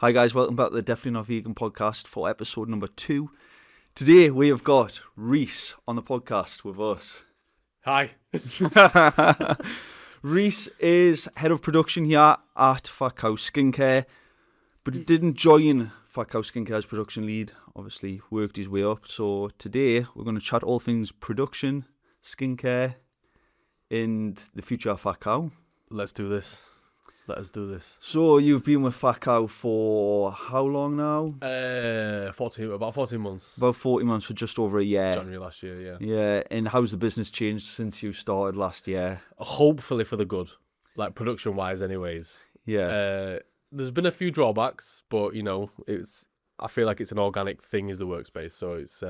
Hi guys, welcome back to the Definitely Not Vegan podcast for episode number 2. Today we have got Rhys on the podcast with us. Hi. Rhys is head of production here at Fat Cow Skincare, but he didn't join Fat Cow Skincare as production lead, obviously worked his way up. So today we're going to chat all things production, skincare, and the future of Fat Cow. Let's do this. Let us do this. So you've been with Fat Cow for how long now? About 14 months. About 40 months, for just over a year. January last year, yeah. Yeah, and how's the business changed since you started last year? Hopefully for the good, like production-wise anyways. Yeah. There's been a few drawbacks, but, you know, I feel like it's an organic thing is the workspace, so it's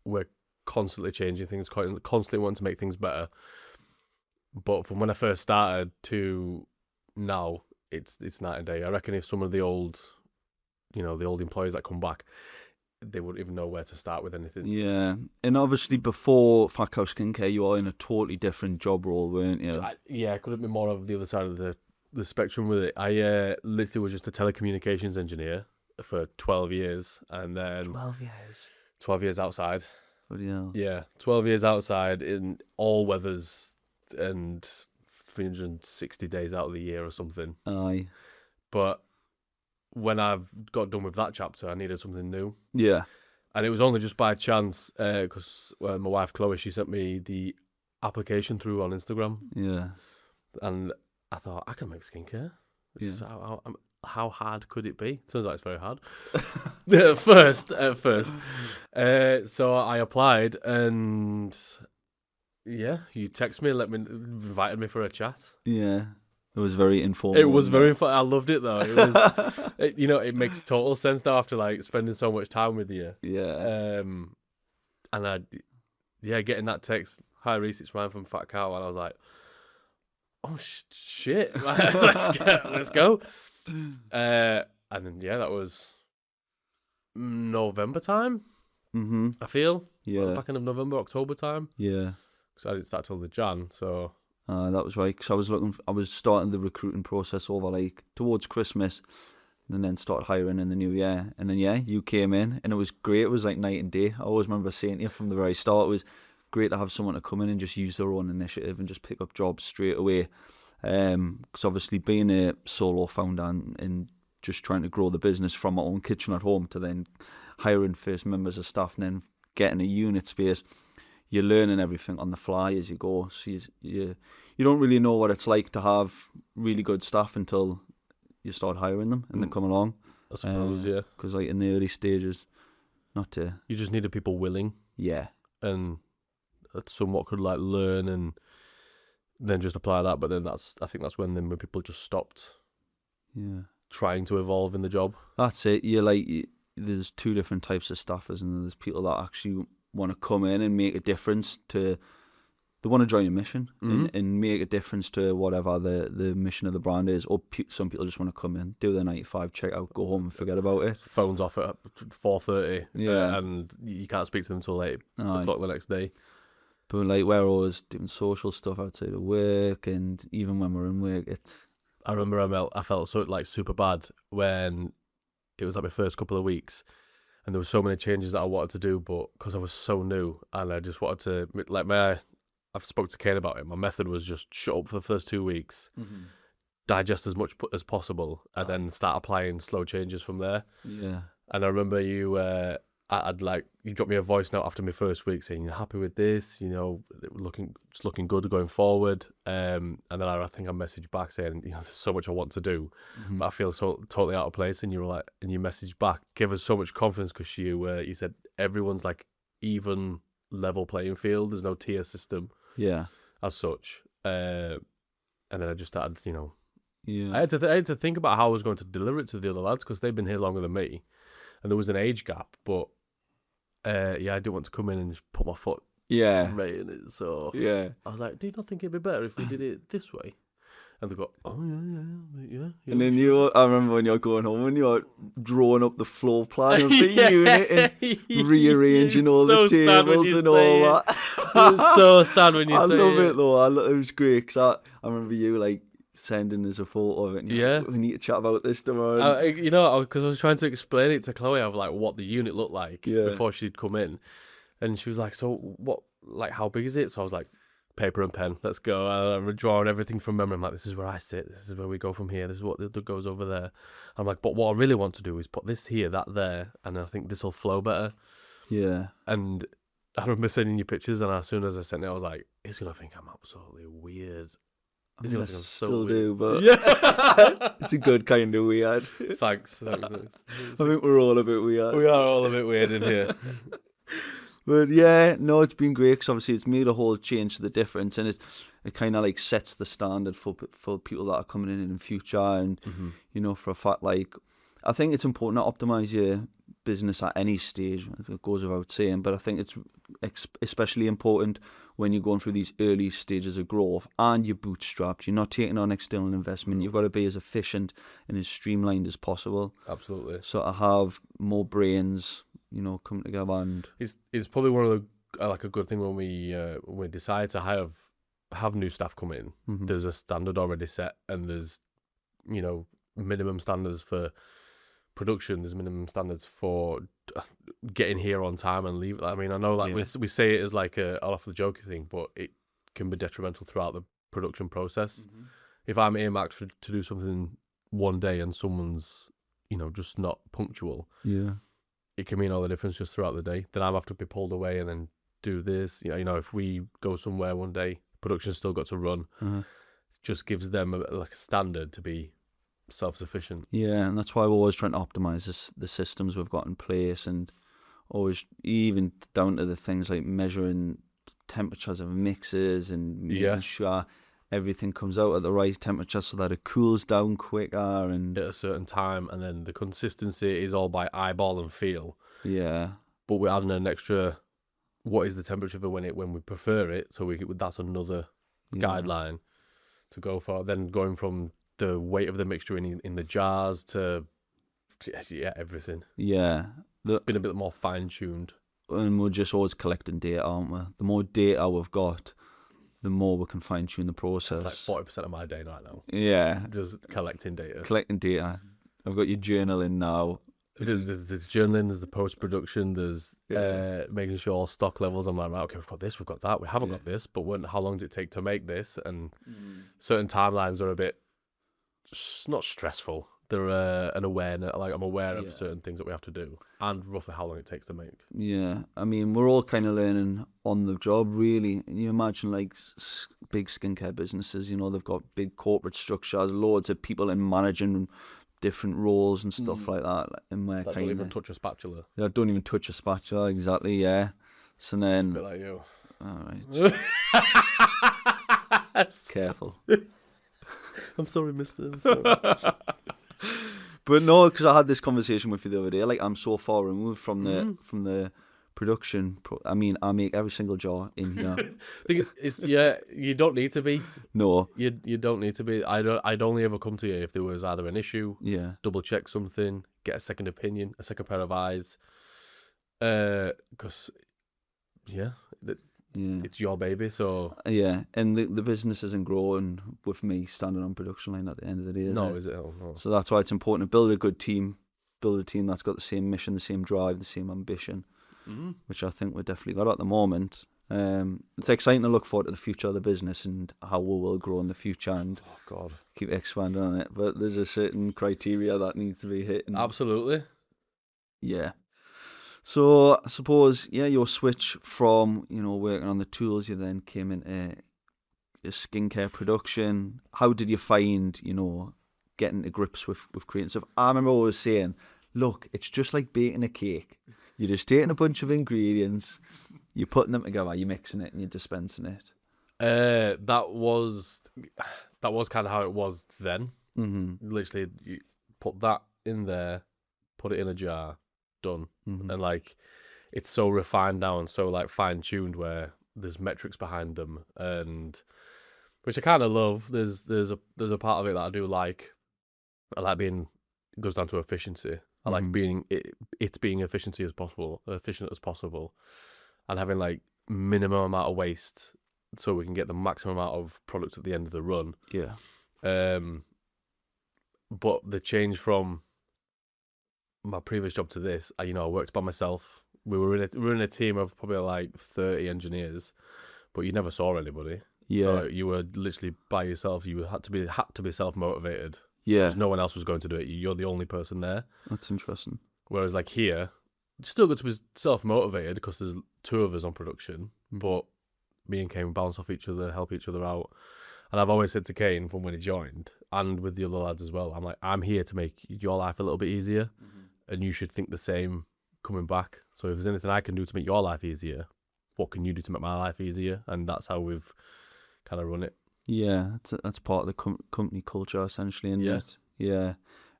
we're constantly changing things, constantly wanting to make things better. But from when I first started to now, it's night and day. I reckon if some of the old employees that come back, they wouldn't even know where to start with anything. Yeah, and obviously before Fat Cow Skincare, you are in a totally different job role, weren't you? So I couldn't be more of the other side of the spectrum with it. I literally was just a telecommunications engineer for 12 years, and then 12 years. 12 years outside. Bloody hell. Yeah, 12 years outside in all weathers and 360 days out of the year or something. Aye. But when I've got done with that chapter, I needed something new. Yeah. And it was only just by chance, because my wife Chloe, she sent me the application through on Instagram. Yeah. And I thought, I can make skincare. Yeah. So how hard could it be? Turns out it's very hard. At first. So I applied, and yeah, you text me, invited me for a chat. Yeah. It was very informal. It was very fun. I loved it though. It was, it makes total sense now after like spending so much time with you. Yeah. And getting that text, "Hi Rhys, it's Ryan from Fat Cow," and I was like, "Oh shit, let's go." And then that was November time. Mm-hmm. I feel Yeah. back end of November, October time. Yeah. So I didn't start till the Jan. So That was right, because I was starting the recruiting process over like towards Christmas, and then started hiring in the new year. And then you came in, and it was great. It was like night and day. I always remember saying to you from the very start, it was great to have someone to come in and just use their own initiative and just pick up jobs straight away. Because obviously being a solo founder and just trying to grow the business from my own kitchen at home to then hiring first members of staff and then getting a unit space, you're learning everything on the fly as you go. So you don't really know what it's like to have really good staff until you start hiring them and they come along. I suppose, yeah. Because like in the early stages, you just needed people willing. Yeah. And somewhat could like learn and then just apply that. But then I think that's when people just stopped. Yeah. Trying to evolve in the job. That's it. There's two different types of staffers, and there's people that actually want to come in and make a difference they want to join a mission and make a difference to whatever the mission of the brand is, or some people just want to come in, do their 9 to 5, check out, go home and forget about it. Phones off at 4:30, yeah, and you can't speak to them until 8 Aye. o'clock the next day. But like we're always doing social stuff outside of work, and even when we're in work, I remember I felt so like super bad when it was like my first couple of weeks. And there were so many changes that I wanted to do, but because I was so new and I just wanted to, I've spoke to Kane about it. My method was just shut up for the first 2 weeks, digest as much as possible, and then start applying slow changes from there. Yeah. And I remember you dropped me a voice note after my first week saying you're happy with this, it's looking good going forward. And then I think I messaged back saying, there's so much I want to do, but I feel so totally out of place. And you were like, and you messaged back, gave us so much confidence because you said everyone's like even level playing field. There's no tier system, as such. And then I just started, I had to think about how I was going to deliver it to the other lads because they've been here longer than me. And there was an age gap, but I didn't want to come in and just put my foot right in it. So I was like, do you not think it'd be better if we did it this way? And they go, oh, yeah. And then I remember when you're going home and you're drawing up the floor plan of the unit and rearranging all the tables and all that. It was so sad when you say it. I love it though. It was great because I remember you like sending us a photo of it. And Yeah. we need to chat about this tomorrow. Because I was trying to explain it to Chloe of like what the unit looked like Yeah. before she'd come in, and she was like, "So what? Like, how big is it?" So I was like, "Paper and pen, let's go." I'm drawing everything from memory. I'm like, "This is where I sit. This is where we go from here. This is what goes over there." I'm like, "But what I really want to do is put this here, that there, and I think this will flow better." Yeah. And I remember sending you pictures, and as soon as I sent it, I was like, "He's gonna think I'm absolutely weird." I mean, I He's gonna think I'm so still weird. do, but Yeah. it's a good kind of weird. Thanks. I think we're all a bit weird. We are all a bit weird in here. But yeah, no, it's been great because obviously it's made a whole change to the difference, and it kind of like sets the standard for people that are coming in future. And you know, for a fact, like I think it's important to optimize your business at any stage. It goes without saying, but I think it's especially important when you're going through these early stages of growth and you're bootstrapped. You're not taking on external investment. You've got to be as efficient and as streamlined as possible. Absolutely. So to have more brains, you know, come together, and it's probably one of the like a good thing when we decide to have new staff come in. There's a standard already set, and there's, you know, minimum standards for production. There's minimum standards for getting here on time and leave. I mean, I know like we say it as like a off the joking thing, but it can be detrimental throughout the production process. If I'm earmarked to do something one day and someone's, you know, just not punctual, it can mean all the difference just throughout the day. Then I have to be pulled away and then do this. You know, if we go somewhere one day, production's still got to run. Just gives them a standard to be self-sufficient. Yeah, and that's why we're always trying to optimize the systems we've got in place, and always even down to the things like measuring temperatures of mixes and making sure everything comes out at the right temperature so that it cools down quicker and at a certain time. And then the consistency is all by eyeball and feel. Yeah, but we're adding an extra, what is the temperature for when we prefer it, so that's another guideline to go for. Then going from the weight of the mixture in the jars to everything. Yeah, it's been a bit more fine-tuned. And we're just always collecting data, aren't we? The more data we've got, the more we can fine-tune the process. It's like 40% of my day right now. Yeah. Just collecting data. Collecting data. I've got your journaling now. There's journaling, there's the post-production, there's making sure stock levels. I'm like, right, okay, we've got this, we've got that, we haven't got this, but how long does it take to make this? And certain timelines are a bit not stressful. They're an awareness. Like, I'm aware of certain things that we have to do and roughly how long it takes to make. Yeah, I mean, we're all kind of learning on the job, really. And you imagine like big skincare businesses, you know, they've got big corporate structures, loads of people in managing different roles and stuff like that. And where that don't even touch a spatula. Yeah, don't even touch a spatula, exactly, yeah. So then... A bit like you. All right. Careful. I'm sorry, mister. I'm sorry. But no, because I had this conversation with you the other day. Like, I'm so far removed from the production. I mean, I make every single jar in here. You don't need to be. No, you don't need to be. I'd only ever come to you if there was either an issue, double check something, get a second opinion, a second pair of eyes. Because it's your baby, so and the business isn't growing with me standing on production line at the end of the day. Is it? Oh, no. So that's why it's important to build a good team, build a team that's got the same mission, the same drive, the same ambition, which I think we've definitely got at the moment. It's exciting to look forward to the future of the business and how we will grow in the future and keep expanding on it. But there's a certain criteria that needs to be hit. Absolutely. Yeah. So I suppose, your switch from, working on the tools, you then came into skincare production. How did you find, getting to grips with creating stuff? I remember always saying, look, it's just like baking a cake. You're just taking a bunch of ingredients, you're putting them together, you're mixing it and you're dispensing it. That was kind of how it was then. Literally, you put that in there, put it in a jar, done. And like, it's so refined now and so like fine-tuned where there's metrics behind them, and which I kind of love. There's a part of it that I do like. I like being, it goes down to efficiency. I like being it's being efficient as possible, and having like minimum amount of waste so we can get the maximum amount of product at the end of the run. But the change from my previous job to this, I worked by myself. We were in a team of probably like 30 engineers, but you never saw anybody. Yeah. So you were literally by yourself. You had to be self-motivated. Yeah. Because no one else was going to do it. You're the only person there. That's interesting. Whereas like here, it's still good to be self-motivated because there's two of us on production, but me and Kane bounce off each other, help each other out. And I've always said to Kane from when he joined, and with the other lads as well, I'm like, I'm here to make your life a little bit easier, and you should think the same coming back. So if there's anything I can do to make your life easier, what can you do to make my life easier? And that's how we've kind of run it. Yeah, that's part of the company culture essentially, isn't Yeah. it? Yeah,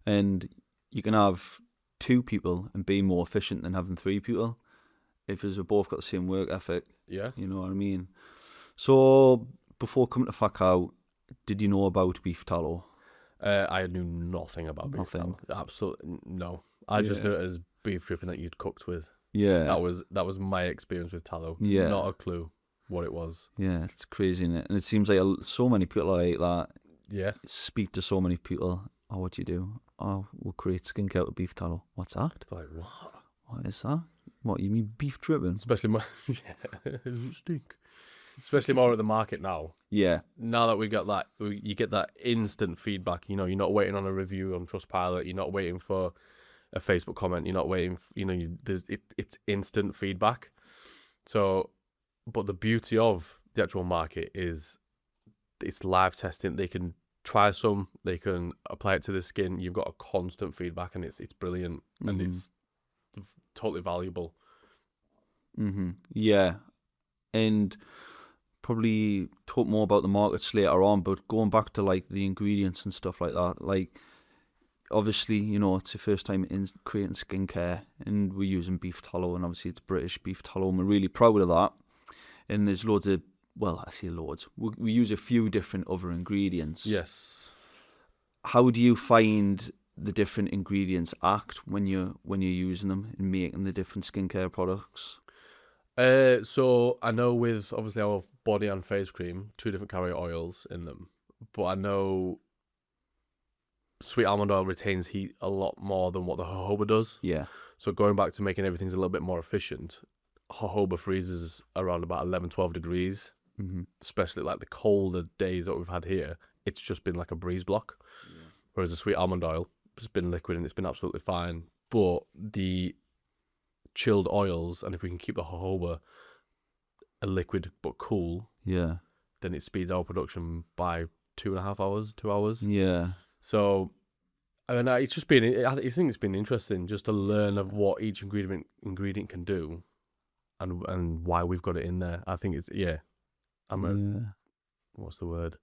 and you can have 2 people and be more efficient than having 3 people if we've both got the same work ethic. Yeah. You know what I mean? So before coming to Fakao, did you know about beef tallow? I knew nothing about beef Nothing. tallow. Absolutely no. I just Yeah. knew it as beef dripping that you'd cooked with. Yeah. That was my experience with tallow. Yeah. Not a clue what it was. Yeah, it's crazy, isn't it? And it seems like so many people are like that. Yeah. Speak to so many people. Oh, what do you do? Oh, we'll create skincare with beef tallow. What's that? Like, what? What is that? What, you mean beef dripping? Especially more, yeah, stink. Especially more at the market now. Yeah. Now that we got that, you get that instant feedback. You're not waiting on a review on Trustpilot. You're not waiting for a Facebook comment. You're not waiting. It's instant feedback. So, but the beauty of the actual market is it's live testing. They can try some. They can apply it to the skin. You've got a constant feedback, and it's brilliant, and it's totally valuable. Yeah. And probably talk more about the markets later on, but going back to like the ingredients and stuff like that, like obviously, it's the first time in creating skincare and we're using beef tallow, and obviously it's British beef tallow and we're really proud of that. And there's loads of, well, I say loads, we use a few different other ingredients. Yes. How do you find the different ingredients act when you're using them and making the different skincare products? So I know with obviously our body and face cream, 2 different carrier oils in them, but I know sweet almond oil retains heat a lot more than what the jojoba does. Yeah. So going back to making everything's a little bit more efficient, jojoba freezes around about 11, 12 degrees, especially like the colder days that we've had here. It's just been like a breeze block. Yeah. Whereas the sweet almond oil has been liquid and it's been absolutely fine. But the chilled oils, and if we can keep the jojoba a liquid but cool, yeah, then it speeds our production by 2.5 hours, 2 hours. Yeah. So, I mean, I think it's been interesting just to learn of what each ingredient can do, and why we've got it in there. I think it's what's the word?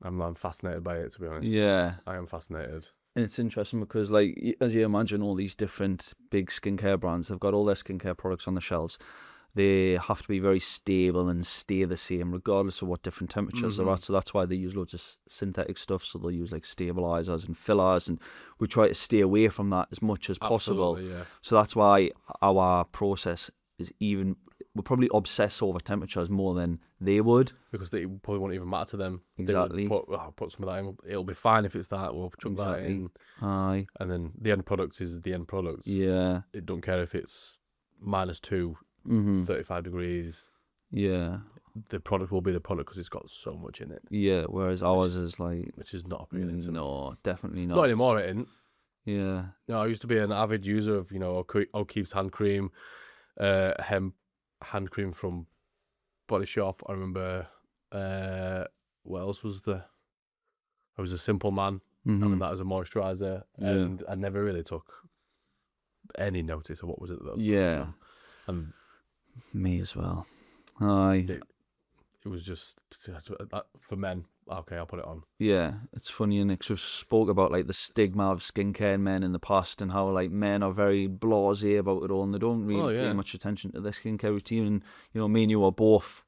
I'm fascinated by it, to be honest. Yeah, I am fascinated. And it's interesting because, like, as you imagine, all these different big skincare brands, they've got all their skincare products on the shelves. They have to be very stable and stay the same regardless of what different temperatures they're at. So that's why they use loads of synthetic stuff. So they'll use like stabilizers and fillers, and we try to stay away from that as much as possible. Absolutely, yeah. So that's why our process is we'll probably obsess over temperatures more than they would. Because they probably won't even matter to them. Exactly. I'll put some of that in. It'll be fine if it's that. We'll chuck that in. Aye. And then the end product is the end product. Yeah. It don't care if it's -2, 35 degrees. Yeah. The product will be the product because it's got so much in it. Yeah, whereas ours is like... Which is not appealing. No, definitely not. Not anymore, it isn't. Yeah. No, I used to be an avid user of, O'Keeffe's hand cream, hemp hand cream from Body Shop. I remember, what else was there? I was a Simple Man, having that as a moisturiser, and I never really took any notice of what was it though. Yeah. And me as well. Aye. It was just for men. Okay, I'll put it on. Yeah, it's funny, and we've spoke about like the stigma of skincare in men in the past, and how like men are very blasé about it all, and they don't really pay much attention to their skincare routine. And me and you are both.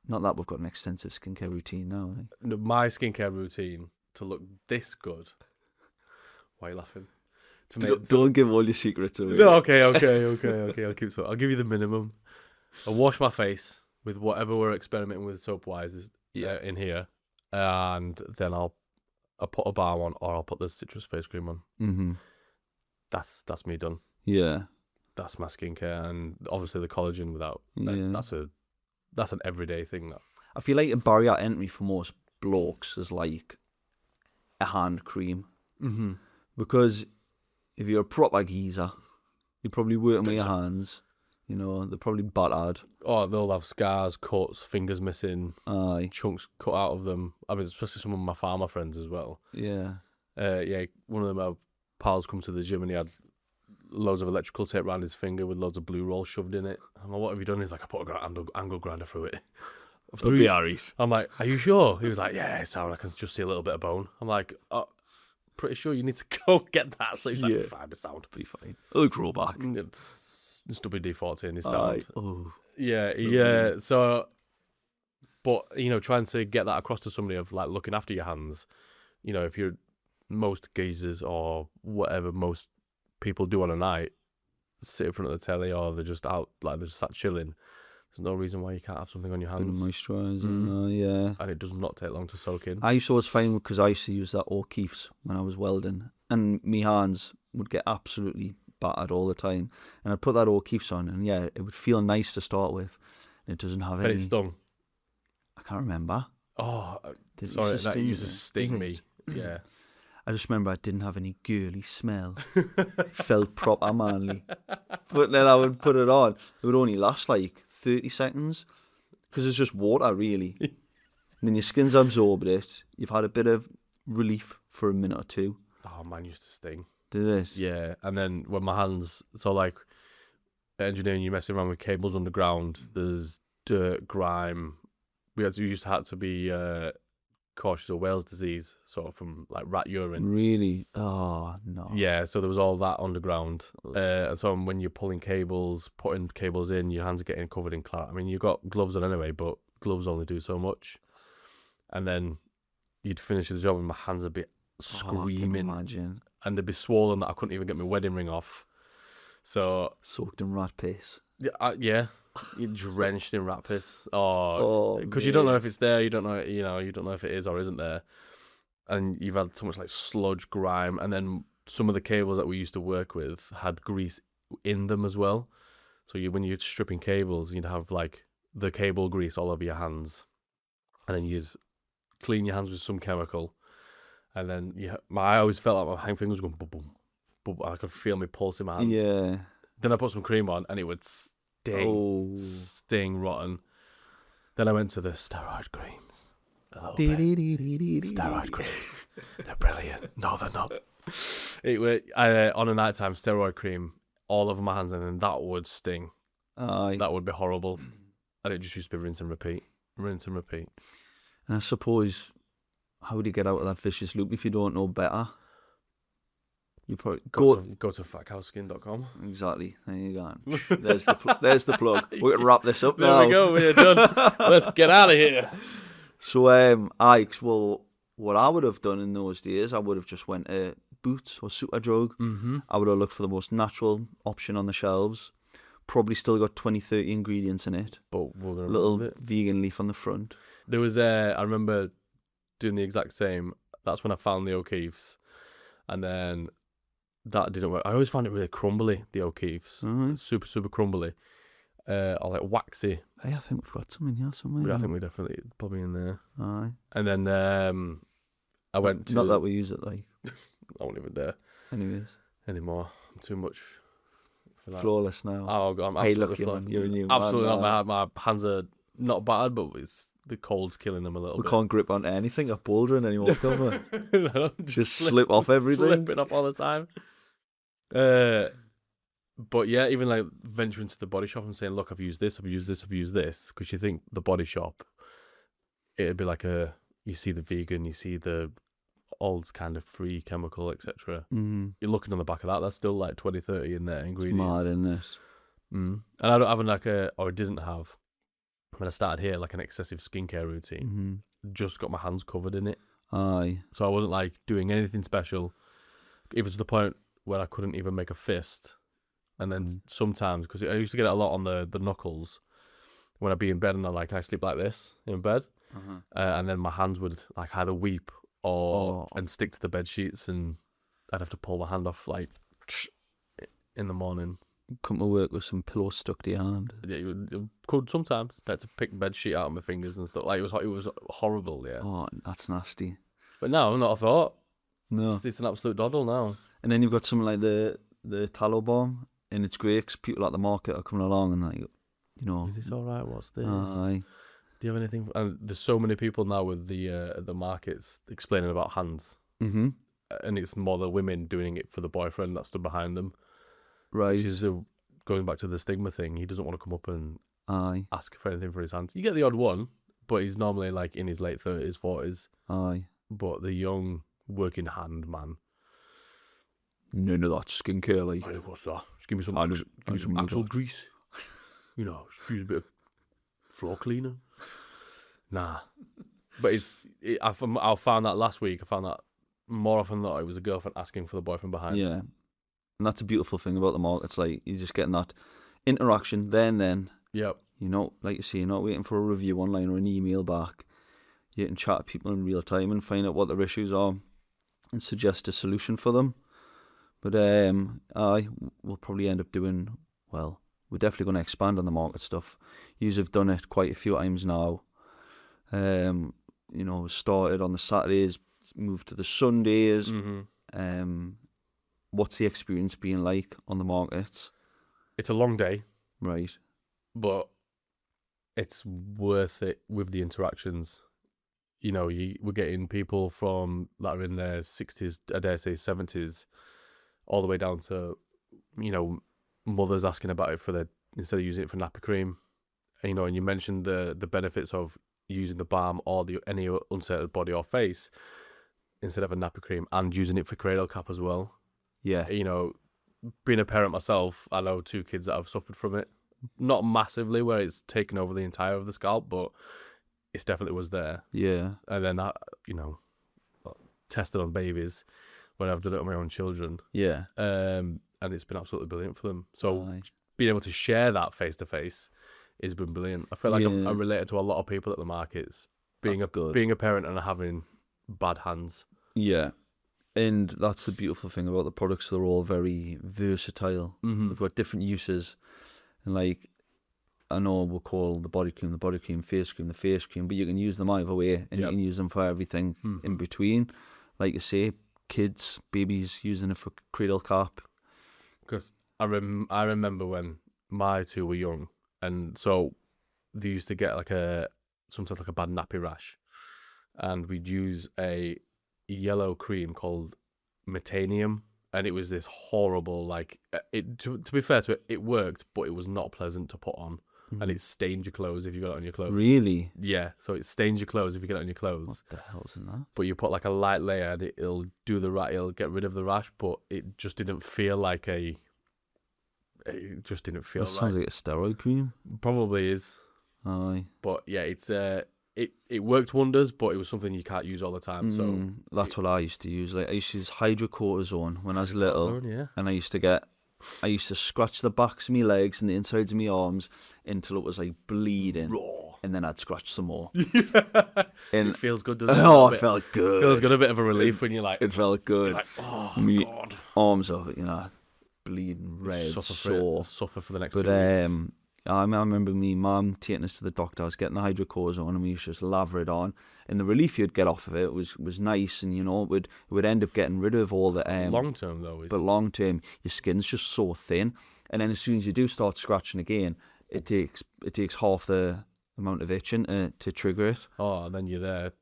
Not that we've got an extensive skincare routine now. My skincare routine to look this good. Why are you laughing? Don't give all your secrets away. No, okay. I'll keep it. I'll give you the minimum. I wash my face with whatever we're experimenting with soap-wise in here. and then I'll put a balm on, or I'll put the citrus face cream on. Mm-hmm. That's me done. Yeah. That's my skincare, and obviously the collagen without. That's an everyday thing. That. I feel like a barrier entry for most blokes is like a hand cream. Mm-hmm. Because if you're a proper geezer, you're probably working with your hands. You know, they're probably battered. Oh, they'll have scars, cuts, fingers missing, Aye. chunks cut out of them. I mean, especially some of my farmer friends as well. Yeah. One of them, my pals, come to the gym and he had loads of electrical tape around his finger with loads of blue roll shoved in it. I'm like, what have you done? He's like, I put a angle grinder through it. I'm like, are you sure? He was like, yeah, it's alright. I can just see a little bit of bone. I'm like, oh, pretty sure you need to go get that. So he's like, fine, the sound will be fine. It'll grow back. It's WD-40 his sound. Oh. Yeah. So, but, trying to get that across to somebody of like looking after your hands, if you're most geezers or whatever most people do on a night, sit in front of the telly or they're just out, like they're just sat chilling. There's no reason why you can't have something on your hands. Bit of moisturiser, yeah. And it does not take long to soak in. I used to always find, because I used to use that O'Keefe's when I was welding, and my hands would get absolutely battered all the time. And I'd put that O'Keefe's on, and yeah, it would feel nice to start with. And it doesn't have any. But it stung. I can't remember. Oh, sorry, that used to sting me. Yeah. I just remember I didn't have any girly smell. Felt proper manly. But then I would put it on. It would only last like 30 seconds because it's just water, really. And then your skin's absorbed it. You've had a bit of relief for a minute or two. Oh, mine used to sting. Did this? Yeah, and then when my hands, so like engineering, you're messing around with cables underground. There's dirt, grime. We used to have to be cautious of Wales disease, sort of from like rat urine. Really? Oh no. Yeah, so there was all that underground. And so when you're pulling cables, putting cables in, your hands are getting covered in claret. I mean, you've got gloves on anyway, but gloves only do so much. And then you'd finish the job and my hands would be screaming. I can imagine. And they'd be swollen that I couldn't even get my wedding ring off. So soaked in rat piss. Yeah. You're drenched in rat piss. Because you don't know if it's there. You don't know. You don't know if it is or isn't there. And you've had so much like sludge, grime, and then some of the cables that we used to work with had grease in them as well. So when you're stripping cables, you'd have like the cable grease all over your hands, and then you'd clean your hands with some chemical, and then I always felt like my hand fingers going boom, boom, boom. I could feel my pulse in my hands. Yeah. Then I put some cream on, and it would sting rotten. Then I went to the steroid creams. Steroid creams. They're brilliant. No, they're not. On a nighttime steroid cream all over my hands, and then that would sting. That would be horrible. And it just used to be rinse and repeat. And I suppose, how do you get out of that vicious loop if you don't know better? You probably go to fatcowskin.com. Exactly. There you go. There's the plug. We can wrap this up there now. There we go. We're done. Let's get out of here. So, what I would have done in those days, I would have just went to Boots or Superdrug. Mm-hmm. I would have looked for the most natural option on the shelves. Probably still got 20, 30 ingredients in it. But we're gonna little vegan leaf on the front. There was I remember doing the exact same. That's when I found the O'Keefe's, and then that didn't work. I always found it really crumbly, the O'Keefe's. Mm-hmm. Super, super crumbly. Or like waxy. Hey, I think we've got some in here somewhere. Yeah, I think we definitely probably in there. Aye. And then I went to... Not that we use it like... I won't even dare. Anyways. Anymore. I'm too much for that. Flawless now. Oh, God, I'm hey, absolutely look, you're a new absolutely man, not. My hands are not bad, but it's the cold's killing them a little bit. We can't grip onto anything at bouldering anymore, can we? No, just slip off everything. Slipping off all the time. But yeah, even like venturing to the body shop and saying, look, I've used this, because you think the body shop, it'd be like you see the vegan, you see the old kind of free chemical, etc. Mm-hmm. You're looking on the back of that, that's still like 20, 30 in there, ingredients. It's mad in this. And I don't have or didn't have, when I started here, like an excessive skincare routine. Mm-hmm. Just got my hands covered in it. Aye. So I wasn't like doing anything special, even to the point where I couldn't even make a fist. And then sometimes, because I used to get it a lot on the knuckles, when I'd be in bed and I sleep like this in bed. and then my hands would like either weep and stick to the bed sheets, and I'd have to pull my hand off like in the morning. Come to work with some pillows stuck to your hand. Yeah, you could sometimes. I had to pick bed sheet out of my fingers and stuff. Like it was horrible. Yeah. Oh, that's nasty. But no, not a thought. No. It's an absolute doddle now. And then you've got something like the Tallow bomb, and it's great 'cause people at the market are coming along and like, you know, Is this all right? What's this? aye. Do you have anything? And there's so many people now with the markets explaining about hands, Mm-hmm. and it's more the women doing it for the boyfriend that stood behind them. Right. Which is going back to the stigma thing. He doesn't want to come up and Aye. ask for anything for his hands. You get the odd one, but he's normally like in his late 30s, 40s. Aye. But the young working hand man. None of that skincare, like. Hey, what's that? Just give me some, give me some actual grease. You know, just use a bit of floor cleaner. Nah. But I found that last week. I found that more often than not, it was a girlfriend asking for the boyfriend behind. Yeah. And that's a beautiful thing about the markets. Like, you're just getting that interaction there and then. Yep. You know, like you say, you're not waiting for a review online or an email back. You can chat to people in real time and find out what their issues are and suggest a solution for them. But we'll probably end up doing, well, we're definitely going to expand on the market stuff. Yous have done it quite a few times now. You know, started on the Saturdays, moved to the Sundays. Mm-hmm. What's the experience being like on the markets? It's a long day. Right. But it's worth it with the interactions. You know, we're getting people from that are in their 60s, I dare say 70s, all the way down to, you know, mothers asking about it instead of using it for nappy cream. And, you know, and you mentioned the benefits of using the balm or any uncertain body or face instead of a nappy cream, and using it for cradle cap as well. Yeah. You know, being a parent myself, I know 2 kids that have suffered from it. Not massively where it's taken over the entire of the scalp, but it definitely was there. Yeah. And then I, you know, tested on babies when I've done it on my own children. Yeah. And it's been absolutely brilliant for them. So being able to share that face to face has been brilliant. I feel like I'm related to a lot of people at the markets, being a parent and having bad hands. Yeah. And that's the beautiful thing about the products. They're all very versatile. Mm-hmm. They've got different uses. And like, I know we'll call the body cream, face cream, the face cream, but you can use them either way, and you can use them for everything in between. Like you say, kids, babies using it for cradle cap. Because I remember when my 2 were young, and so they used to get sometimes like a bad nappy rash, and we'd use a yellow cream called Metanium, and it was this horrible, like, to be fair to it, it worked, but it was not pleasant to put on, and it stained your clothes if you got it on your clothes. Really? Yeah, so it stains your clothes if you get it on your clothes. What the hell's in that? But you put like a light layer, and it'll get rid of the rash, but it just didn't feel like it just didn't feel That sounds like a steroid cream. Probably is. Aye. But yeah, it's it worked wonders, but it was something you can't use all the time. So that's what I used to use. Like, I used to use hydrocortisone when I was little, yeah. And I used to scratch the backs of my legs and the insides of my arms until it was like bleeding, raw, and then I'd scratch some more. And it feels good, doesn't it? Oh, it felt good. Feels good, a bit of a relief when you're like. It felt good. Like, oh God, arms are, bleeding red, suffer for the next 2 weeks. I remember me mum taking us to the doctor. I was getting the hydrocortisone, and we used to just lather it on, and the relief you'd get off of it was nice, and it would end up getting rid of all the long term though. But long term, your skin's just so thin, and then as soon as you do start scratching again, it takes half the amount of itching to trigger it. Oh, and then you're there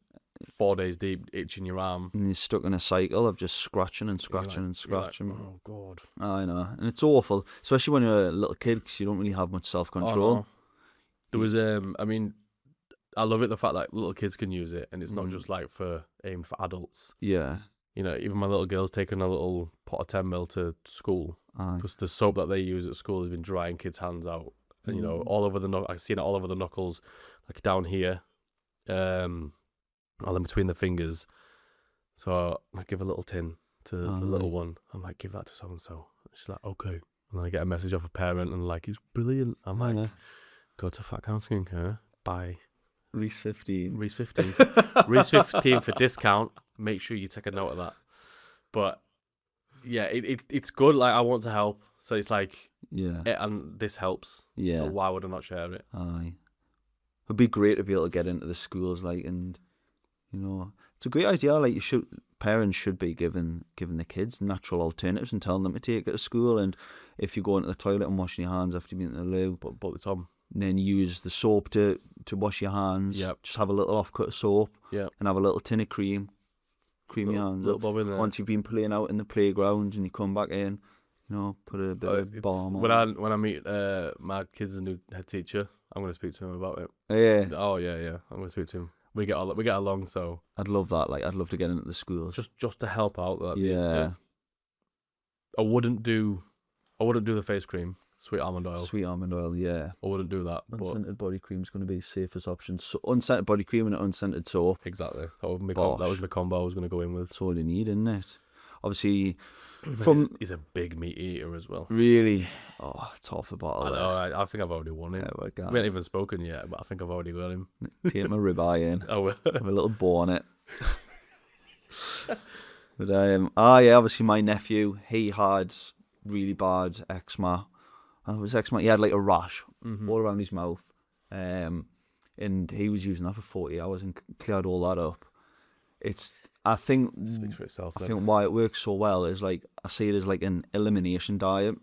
4 days deep, itching your arm, and you're stuck in a cycle of just scratching and scratching and scratching. Like, oh God, I know, and it's awful, especially when you're a little kid, because you don't really have much self-control. Oh, no. There was I mean, I love it, the fact that little kids can use it, and it's not just like aimed for adults. Yeah. You know, even my little girl's taken a little pot of 10ml to school, because the soap that they use at school has been drying kids' hands out, and all over I've seen it all over the knuckles, like down here, all in between the fingers. So I give a little tin to the little one. I'm like, give that to so and so. She's like, okay. And then I get a message off a parent, and like, it's brilliant. I'm like, go to Fat Cow Skincare, buy Rhys 15. Rhys 15. Rhys 15 for discount. Make sure you take a note of that. But yeah, it's good. Like, I want to help. So it's like, Yeah. and this helps. Yeah. So why would I not share it? Aye. It'd be great to be able to get into the schools, like, and, you know, it's a great idea. Like, parents should be giving the kids natural alternatives and telling them to take it to school. And if you go into the toilet and washing your hands after you've been in the loo, But the Tom. then use the soap to wash your hands. Yep. Just have a little off-cut of soap. Yep. And have a little tin of cream. Cream your hands Little up. bob in there. Once you've been playing out in the playground and you come back in, you know, put a bit of balm on. When I meet my kid's new head teacher, I'm going to speak to him about it. Yeah. Oh yeah. I'm going to speak to him. We get along, so I'd love that. Like, I'd love to get into the schools. just to help out. Like, Yeah. I wouldn't do the face cream, sweet almond oil. Sweet almond oil, yeah. I wouldn't do that. But Unscented body cream's going to be the safest option. So, unscented body cream and unscented soap. exactly. That was Bosh. my combo I was going to go in with. That's all you need, isn't it? Obviously, He's a big meat eater as well. really, it's half a bottle. I there. know. I think I've already won it. Yeah, we We haven't even spoken yet, but I think I've already got him. take my ribeye in. Oh, well. Have a little bow on it. But yeah, obviously my nephew, he had really bad eczema. It was eczema. He had like a rash all around his mouth, and he was using that for 40 hours and cleared all that up. I think It speaks for itself. I think why it works so well is, like, I see it as like an elimination diet.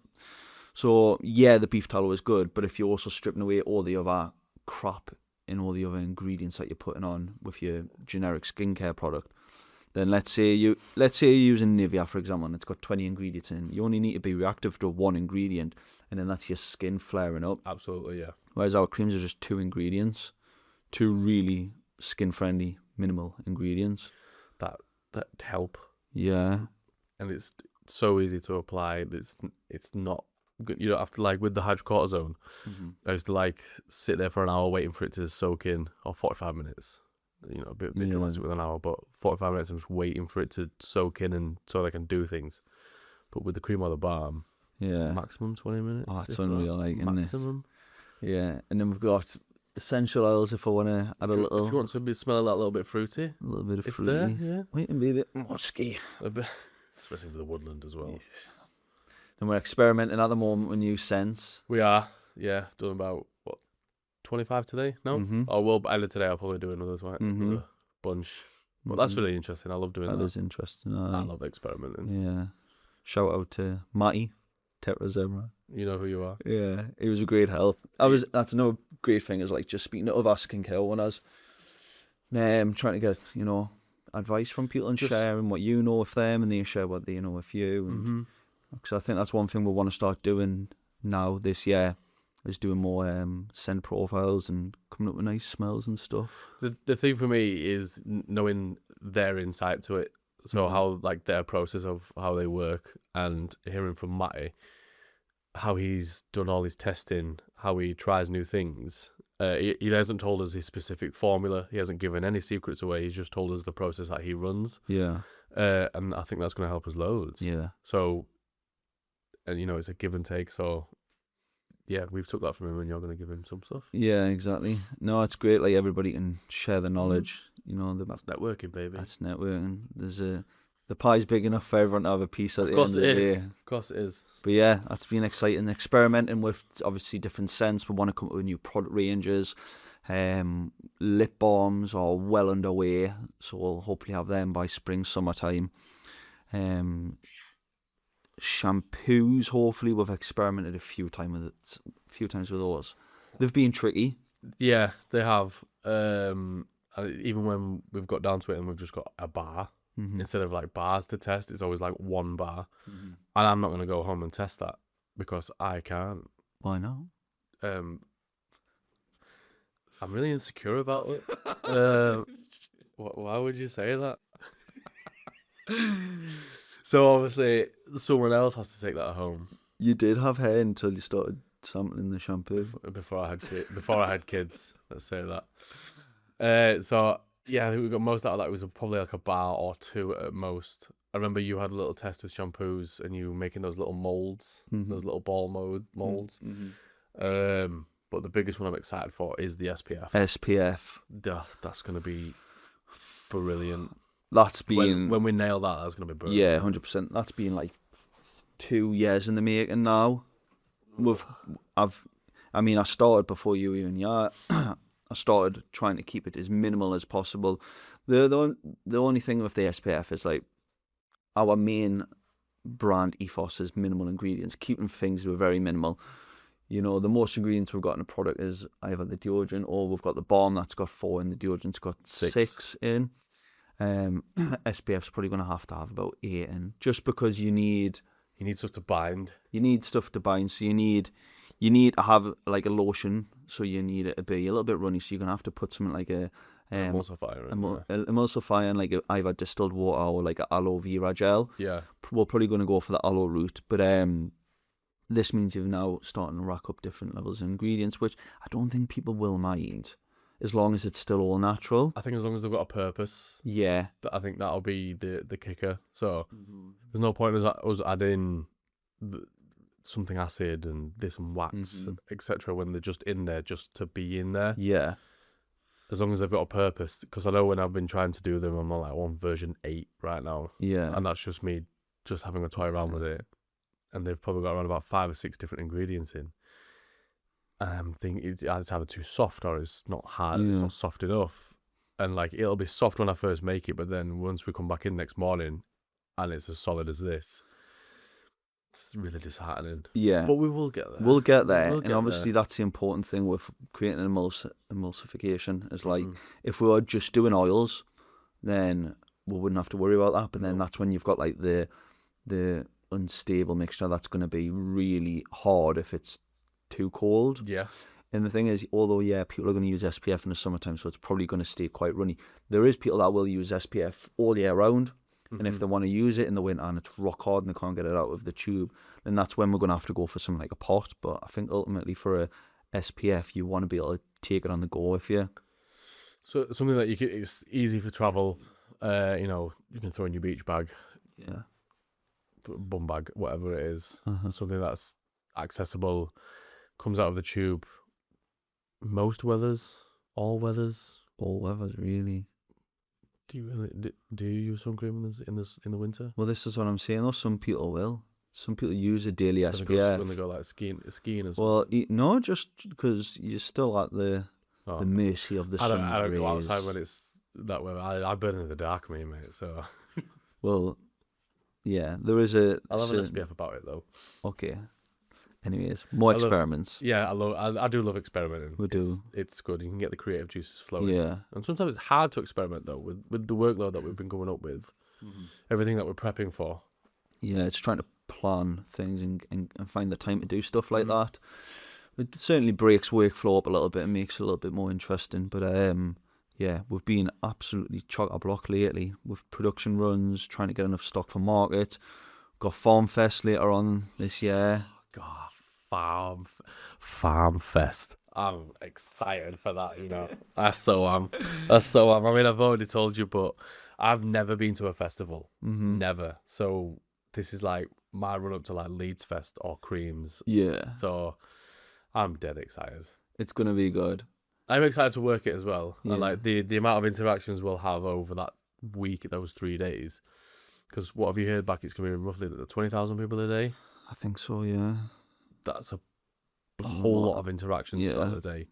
So yeah, the beef tallow is good, but if you're also stripping away all the other crap and all the other ingredients that you're putting on with your generic skincare product, then let's say you're using Nivea, for example, and it's got 20 ingredients in. You only need to be reactive to one ingredient, and then that's your skin flaring up. Absolutely, yeah. Whereas our creams are just 2 ingredients, 2 really skin-friendly, minimal ingredients. That help, Yeah. and it's so easy to apply. It's not good. You don't have to, like, with the hydrocortisone. I used to, like, sit there for an hour waiting for it to soak in, or 45 minutes. You know, a bit dramatic with an hour, but 45 minutes I'm just waiting for it to soak in, and so they can do things. But with the cream or the balm, Yeah. maximum 20 minutes. Oh, it's if unreal, that. like, isn't it? Maximum. Yeah. And then we've got essential oils if I want to add a If little. you want to smell that little bit fruity, A little bit of it's fruity. there. Yeah. Wait, and be a bit musky. A bit, especially for the woodland as well. Yeah. And we're experimenting at the moment with new scents. We are. Yeah, done about 25 today. No. Mhm. Oh well, by the end of today I'll probably do another Mhm. bunch. But that's Mhm. really interesting. I love doing that. That is interesting. I aye. love experimenting. Yeah. Shout out to Matty, Tetrazebra. You know who you are. Yeah, he was a great help. That's another great thing, is like just speaking to other skincare owners, trying to get, you know, advice from people and Just- sharing what you know with them, and they share what they know with you. And because I think that's one thing we want to start doing now this year, is doing more scent profiles and coming up with nice smells and stuff. The thing for me is knowing their insight to it. So how, like, their process of how they work, and hearing from Matty how he's done all his testing, how he tries new things. He hasn't told us his specific formula. He hasn't given any secrets away. He's just told us the process that he runs. Yeah, And I think that's going to help us loads. yeah, So, and you know, it's a give and take. So, yeah, we've took that from him, and you're going to give him some stuff. yeah, exactly. No, it's great. Like, everybody can share the knowledge. You know, That's networking, baby. that's networking. The pie's big enough for everyone to have a piece at Of the course end of it the is. day. Of course it is. But yeah, that's been exciting. Experimenting with obviously different scents. We want to come up with new product ranges. Lip balms are well underway, so we'll hopefully have them by spring, summertime. Shampoos, hopefully we've experimented a few times with those. They've been tricky. Yeah, they have. And even when we've got down to it and we've just got a bar, instead of like bars to test, it's always like one bar. And I'm not going to go home and test that because I can't. Why not? I'm really insecure about it. Why would you say that? So obviously someone else has to take that home. You did have hair until you started sampling the shampoo. Before I had kids. Let's say that. So yeah, I think we got most out of that. It was probably like a bar or two at most. I remember you had a little test with shampoos, and you were making those little molds, those little ball molds. But the biggest one I'm excited for is the SPF. SPF. That's going to be brilliant. That's been when we nail that, that's going to be brilliant. Yeah, 100%. That's been like 2 years in the making now. I started before you even. Yeah, I started trying to keep it as minimal as possible. The only thing with the SPF is like our main brand ethos is minimal ingredients, keeping things to a very minimal. You know, the most ingredients we've got in a product is either the deodorant or we've got the balm that's got 4 in, the deodorant's got 6 in. SPF's probably going to have about 8 in, just because you need stuff to bind. You need stuff to bind, so you need to have like a lotion, so you need it to be a little bit runny, so you're going to have to put something like a emulsifier emulsifier and like either distilled water or like an aloe vera gel. Yeah. We're probably going to go for the aloe route, but this means you're now starting to rack up different levels of ingredients, which I don't think people will mind, as long as it's still all natural. I think as long as they've got a purpose. Yeah. I think that'll be the kicker. So there's no point us adding something acid and this and wax, etc. when they're just in there just to be in there. Yeah. As long as they've got a purpose. Because I know when I've been trying to do them, I'm on like on version 8 right now. Yeah. And that's just me just having a toy around with it. And they've probably got around about 5 or 6 different ingredients in. And I'm thinking it's either too soft or it's not hard, it's not soft enough. And like it'll be soft when I first make it, but then once we come back in next morning and it's as solid as this, it's really disheartening. Yeah. But we will get there. We'll get there. And obviously that's the important thing with creating an emulsification is like if we were just doing oils, then we wouldn't have to worry about that. But then that's when you've got like the unstable mixture that's going to be really hard if it's too cold. Yeah. And the thing is, although people are going to use SPF in the summertime, so it's probably going to stay quite runny. There is people that will use SPF all year round, and if they want to use it in the winter and it's rock hard and they can't get it out of the tube, then that's when we're going to have to go for something like a pot. But I think ultimately for a SPF, you want to be able to take it on the go with you. So something that it's easy for travel. You can throw in your beach bag, bum bag, whatever it is. Something that's accessible, comes out of the tube. Most weathers, all weathers, really. Do you use sun cream in the winter? Well, this is what I'm saying. Though some people will. Some people use a daily SPF when they go like skiing as well. No, just because you're still at the mercy of the sun's rays. I don't go outside when it's that way. I burn in the dark, mate. So. Well, yeah, there is a. I'll have an SPF about it though. Okay. Anyways, more experiments. I do love experimenting. We do. It's good. You can get the creative juices flowing. Yeah. And sometimes it's hard to experiment though with the workload that we've been going up with, everything that we're prepping for. Yeah, it's trying to plan things and find the time to do stuff like that. It certainly breaks workflow up a little bit and makes it a little bit more interesting. But we've been absolutely chock-a-block lately with production runs, trying to get enough stock for market. Got Farm Fest later on this year. God, Farm Fest. I'm excited for that, I so am. I mean, I've already told you, but I've never been to a festival. Never. So this is like my run up to like Leeds Fest or Creams. Yeah. So I'm dead excited. It's going to be good. I'm excited to work it as well. Yeah. And like the amount of interactions we'll have over that week, those 3 days. Because what have you heard back? It's going to be roughly 20,000 people a day. I think so, yeah. That's a whole lot of interactions throughout the day.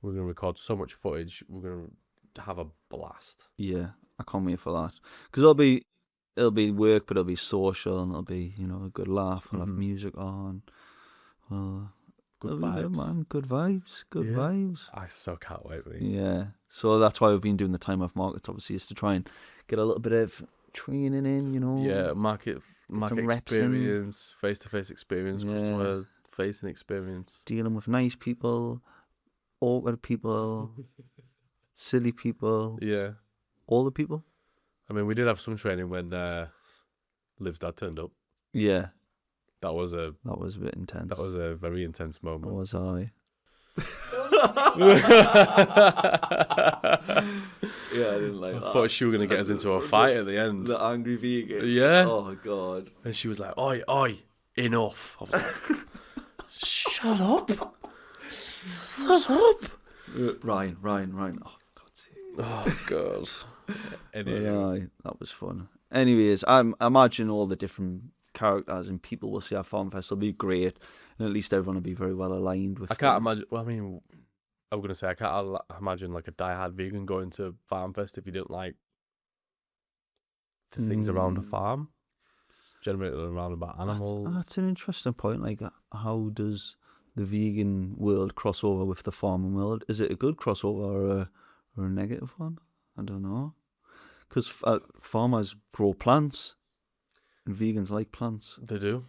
We're going to record so much footage. We're going to have a blast. Yeah, I can't wait for that. Because it'll be work, but it'll be social, and it'll be, a good laugh. We'll have music on. Good vibes. Man. Good vibes. Good vibes. I so can't wait, mate. Yeah. So that's why we've been doing the time off markets, obviously, is to try and get a little bit of training in, Yeah, market experience, face-to-face experience, customer-facing experience. Dealing with nice people, awkward people, silly people. Yeah. All the people. I mean, we did have some training when Liv's dad turned up. Yeah. That was a bit intense. That was a very intense moment. Was I? Yeah, I didn't like that. I thought she was going to get us into a fight at the end. The angry vegan. Yeah. Oh, God. And she was like, oi, enough. I was like, shut up. Shut up. Ryan. Oh, God's sake. Oh, God. Aye, that was fun. Anyways, I imagine all the different characters and people will see our Farm Fest will be great, and at least everyone will be very well aligned with. I can't imagine. Well, I mean, I was gonna say I can't imagine like a diehard vegan going to Farm Fest if you didn't like the things around a farm, generated around about animals. That's an interesting point. Like, how does the vegan world cross over with the farming world? Is it a good crossover or a negative one? I don't know. Because farmers grow plants, and vegans like plants. They do.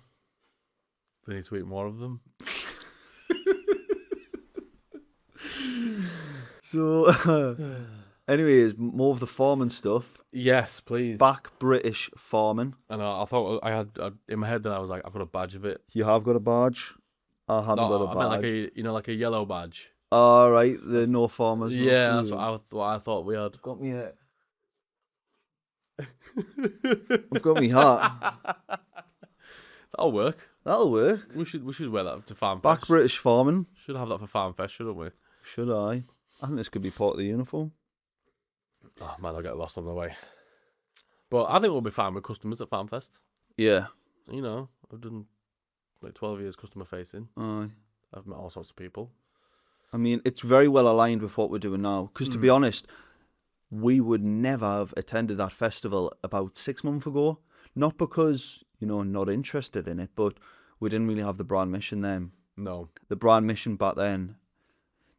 They need to eat more of them. So, anyways, more of the farming stuff. Yes, please. Back British farming. And I thought I had in my head that I was like, I've got a badge of it. You have got a badge. I haven't got a badge. I meant like a yellow badge. All right, the no farmers. Yeah, that's what I thought we had. Got me a. I've got me hat. That'll work. That'll work. We should wear that to Farm Fest. Back British farming. Should have that for Farm Fest, shouldn't we? Should I? I think this could be part of the uniform. Oh man, I'll get lost on the way. But I think we'll be fine with customers at Farm Fest. Yeah. You know, I've done like 12 years customer facing. Aye. I've met all sorts of people. I mean, it's very well aligned with what we're doing now. Because to be honest, we would never have attended that festival about 6 months ago. Not because, not interested in it, but we didn't really have the brand mission then. No. The brand mission back then.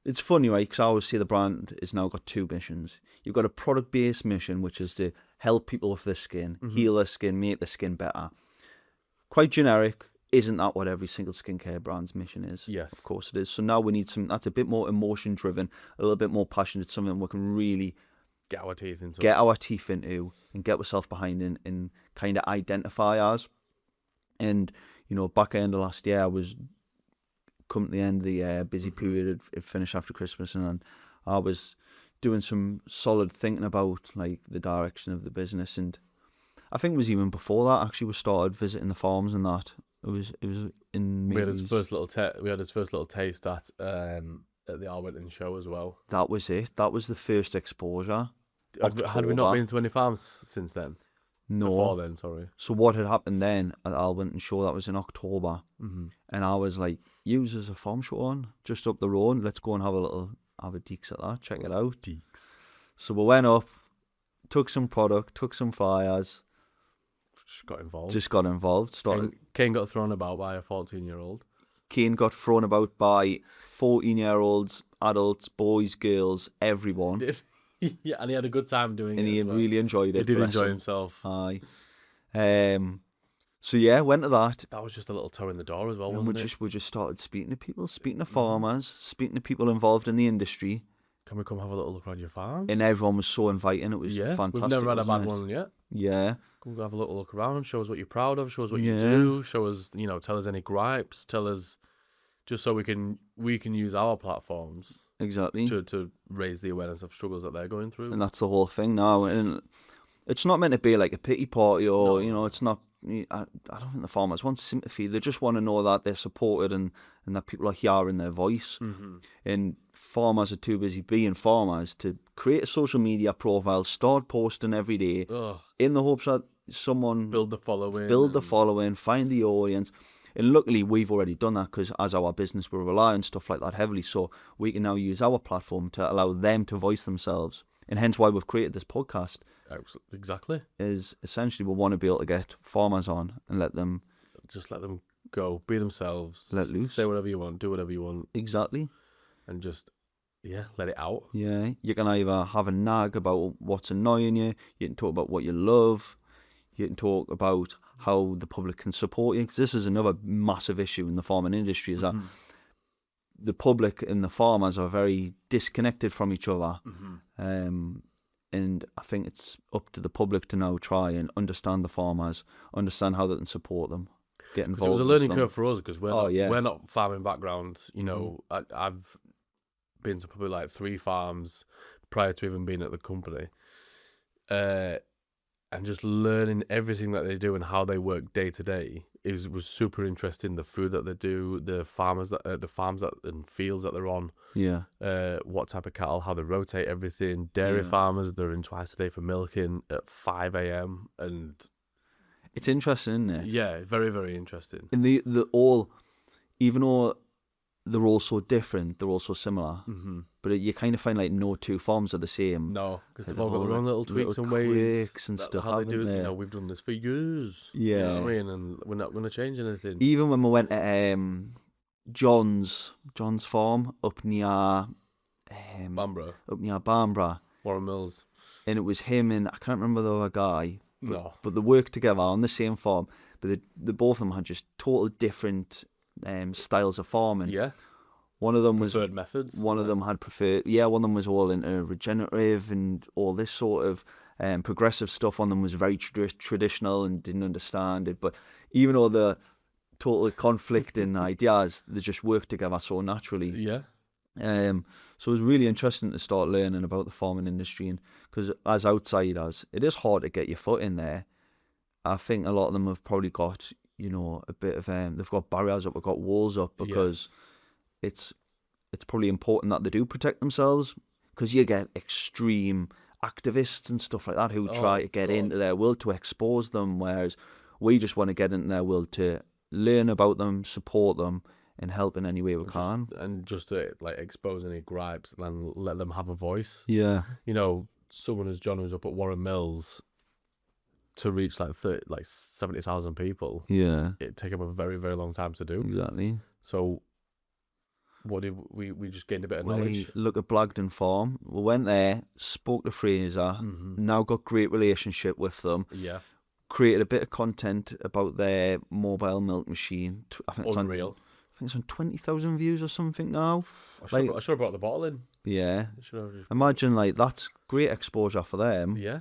It's funny, right? Because I always say the brand has now got two missions. You've got a product-based mission, which is to help people with their skin, heal their skin, make their skin better. Quite generic. Isn't that what every single skincare brand's mission is? Yes. Of course it is. So now we need something that's a bit more emotion-driven, a little bit more passionate, something we can really get our teeth into and get ourselves behind and kind of identify as. And, back end of last year, I was come to the end of the year, busy period, it finished after Christmas, and I was doing some solid thinking about like the direction of the business. And I think it was even before that actually we started visiting the farms and that. It was in we had his first little taste at the Arwinton show as well. That was it. That was the first exposure. Had we not been to any farms since then? No. Before then, sorry. So what had happened then at the Arwinton show, that was in October, and I was like, use as a farm show on, just up the road, let's go and have a deeks at that, check it out. Deeks. So we went up, took some product, took some flyers. Just got involved. Kane got thrown about by a 14-year-old. Kane got thrown about by 14-year-olds, adults, boys, girls, everyone. He did. Yeah, and he had a good time doing it. And he really enjoyed it. He did enjoy himself. Aye. So yeah, went to that. That was just a little toe in the door as well, wasn't it? We just started speaking to people, speaking to farmers, speaking to people involved in the industry. Can we come have a little look around your farm? And everyone was so inviting. It was fantastic. We've never had a bad one yet. Yeah. Come have a little look around. Show us what you're proud of. Show us what you do. Show us, tell us any gripes. Tell us, just so we can use our platforms. Exactly. To raise the awareness of struggles that they're going through. And that's the whole thing now. And it's not meant to be like a pity party or, it's not. I don't think the farmers want sympathy. They just want to know that they're supported and that people are hearing their voice. Mm-hmm. And farmers are too busy being farmers to create a social media profile, start posting every day in the hopes that someone build the following, find the audience. And luckily, we've already done that because as our business, we rely on stuff like that heavily. So we can now use our platform to allow them to voice themselves. And hence why we've created this podcast. Exactly. Is essentially we want to be able to get farmers on and let them go, be themselves, let loose, say whatever you want, do whatever you want. Exactly. And just, let it out. Yeah. You can either have a nag about what's annoying you, you can talk about what you love, you can talk about how the public can support you, because this is another massive issue in the farming industry, is that the public and the farmers are very disconnected from each other. And I think it's up to the public to now try and understand the farmers, understand how they can support them, get involved. It was a learning curve for us because we're not farming background. I've been to probably like 3 farms prior to even being at the company. and just learning everything that they do and how they work day to day was super interesting. The food that they do, the farms that and fields that they're on, Yeah. what type of cattle, how they rotate everything. Dairy Yeah. farmers, they're in twice a day for milking at 5 a.m. and It's interesting, isn't it? yeah, very, very interesting. And the all, even though they're all so different, they're all so similar. Mm-hmm. But you kind of find like no two farms are the same. No, because Like they've all got their own little tweaks and ways quirks and that- stuff, how they do haven't it. they? You know, we've done this for years. Yeah. You know what I mean? And we're not going to change anything. Even when we went to John's farm up near Bamborough, Bamborough, Warren Mills. and it was him and I can't remember the other guy, No. but they worked together on the same farm. But the both of them had just total different styles of farming. Yeah. One of them was Preferred methods. One of them had preferred. Yeah, one of them was all into regenerative and all this sort of progressive stuff. One of them was very traditional and didn't understand it. But even though the total conflict in ideas, they just worked together so naturally. Yeah. So it was really interesting to start learning about the farming industry, and because as outsiders, it is hard to get your foot in there. I think a lot of them have probably got, a bit of they've got barriers up, they've got walls up because it's probably important that they do protect themselves, because you get extreme activists and stuff like that who try to get into their world to expose them, whereas we just want to get into their world to learn about them, support them, and help in any way we can. And just to like expose any gripes and let them have a voice. Yeah. Someone as John who's up at Warren Mills, to reach like 70,000 people, Yeah. it'd take him a very, very long time to do. Exactly. So what did we just gained a bit of knowledge. Look at Blagdon Farm. We went there, spoke to Fraser, now got great relationship with them. Yeah. Created a bit of content about their mobile milk machine. I think it's Unreal. I think it's on 20,000 views or something now. I should have brought the bottle in. Yeah. Just... Imagine that's great exposure for them. Yeah.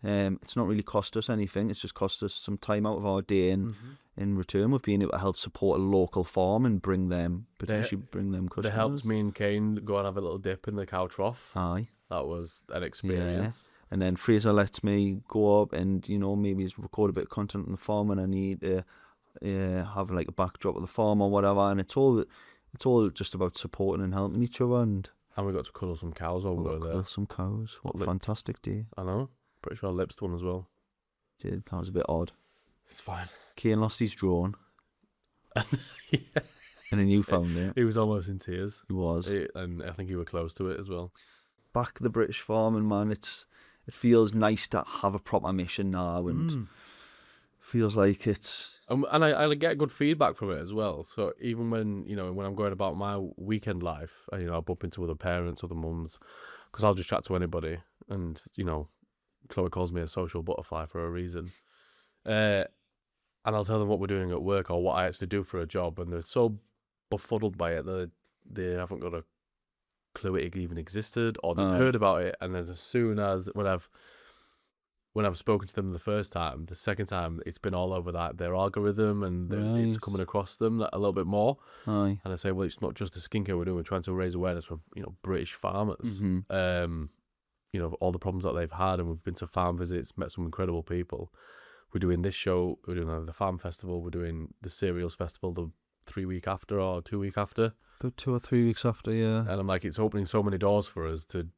It's not really cost us anything. It's just cost us some time out of our day, and in return, we've been able to help support a local farm and bring them customers. They helped me and Kane go and have a little dip in the cow trough. Aye. That was an experience. Yeah. And then Fraser lets me go up and maybe record a bit of content on the farm, and I need to have like a backdrop of the farm or whatever. And it's all just about supporting and helping each other. And we got to cuddle some cows over there. Some cows. What a fantastic day! I know. Pretty sure I lipsed one as well. That was a bit odd. It's fine. Kane lost his drone. Yeah. And then you found it. He was almost in tears. He was. And I think you were close to it as well. Back to the British farming, man. It feels nice to have a proper mission now, and feels like it's... And I get good feedback from it as well. So even when I'm going about my weekend life, I bump into other parents, other mums, because I'll just chat to anybody, and Chloe calls me a social butterfly for a reason. And I'll tell them what we're doing at work or what I actually do for a job, and they're so befuddled by it that they haven't got a clue it even existed, or they've heard about it, and then as soon as when I've spoken to them the first time, the second time it's been all over their algorithm, and it's coming across them a little bit more. Aye. And I say, well, it's not just the skincare we're doing, we're trying to raise awareness for British farmers. All the problems that they've had, and we've been to farm visits, met some incredible people. We're doing this show, we're doing the farm festival, we're doing the cereals festival the 3 week after or 2 week after. About 2 or 3 weeks after, yeah. And I'm like, it's opening so many doors for us to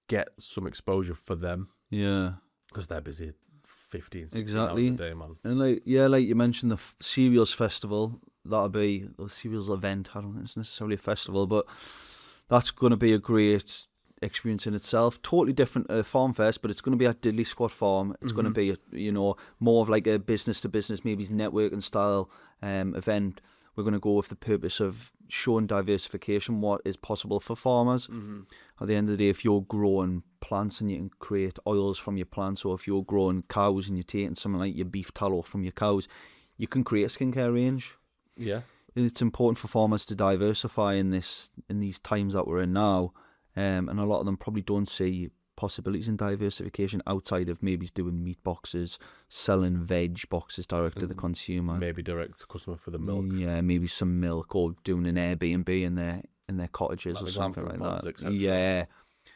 get some exposure for them. Yeah. Because they're busy 15, 16 hours a day, man. And like you mentioned the cereals festival, that'll be the cereals event. I don't think it's necessarily a festival, but that's going to be a great experience in itself. Totally different farm fest, but it's going to be at Diddley Squad Farm. It's going to be more of like a business to business, maybe networking style event. We're going to go with the purpose of showing diversification, what is possible for farmers. At the end of the day, if you're growing plants and you can create oils from your plants, or if you're growing cows and you're taking something like your beef tallow from your cows, you can create a skincare range. Yeah. It's important for farmers to diversify in these times that we're in now. And a lot of them probably don't see possibilities in diversification outside of maybe doing meat boxes, selling veg boxes direct to the consumer. Maybe direct to customer for the milk. Yeah, maybe some milk, or doing an Airbnb in their cottages, like or something like that. Etc. Yeah.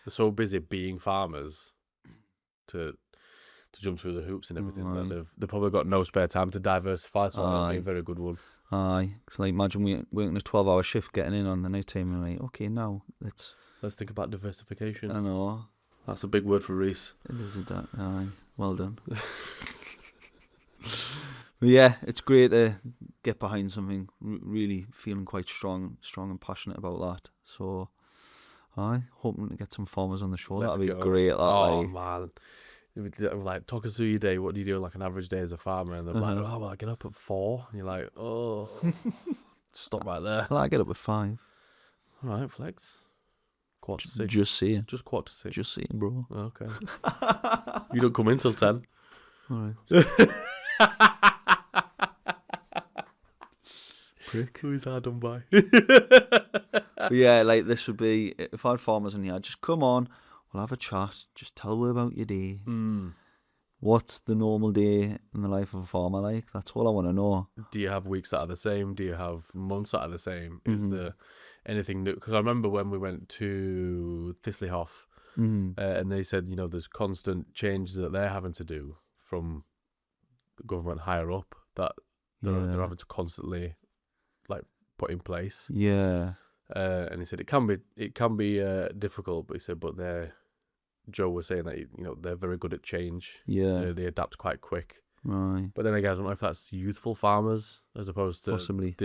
They're so busy being farmers to to jump through the hoops and everything. Aye. But they've probably got no spare time to diversify, so that'll be Aye. a very good one. Aye, because like imagine working a 12-hour shift, getting in on the night time, and like, okay, now Let's think about diversification. I know That's a big word for Rhys. it is that. Aye, well done. But yeah, it's great to get behind something. Really feeling quite strong and passionate about that. So, aye, hoping to get some farmers on the show. Let's That'd be go. great. That, Oh like. man. Like, talk us through your day. What do you do like an average day as a farmer? And they're like, Uh-huh. oh, well, I get up at 4. And you're like, oh, stop right there. Well, I get up at 5. All right, flex. 5:45. Just saying. Just 5:45. Just saying, bro. Okay. You don't come in till 10. All right. Prick. Who's hard done by? But yeah, like this would be, if I had farmers in here, just come on, we'll have a chat, just tell me about your day. What's the normal day in the life of a farmer like? That's all I want to know. Do you have weeks that are the same? Do you have months that are the same? Is there anything new? Because I remember when we went to Thistleyhoff, and they said, there's constant changes that they're having to do from the government higher up that they're having to constantly like put in place. Yeah. And he said it can be difficult, but he said, but Joe was saying that they're very good at change. Yeah. They adapt quite quick. Right. But then again, I don't know if that's youthful farmers as opposed to Possibly.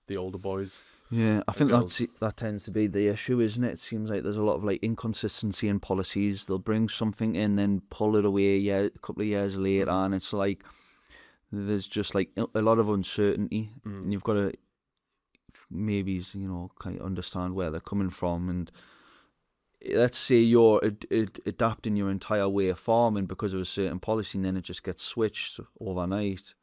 the older boys. Yeah, I think girls. that tends to be the issue, isn't it? It seems like there's a lot of like inconsistency in policies. They'll bring something in, then pull it away a couple of years later, and it's like there's just like a lot of uncertainty, and you've got to maybe kind of understand where they're coming from. And let's say you're adapting your entire way of farming because of a certain policy, and then it just gets switched overnight.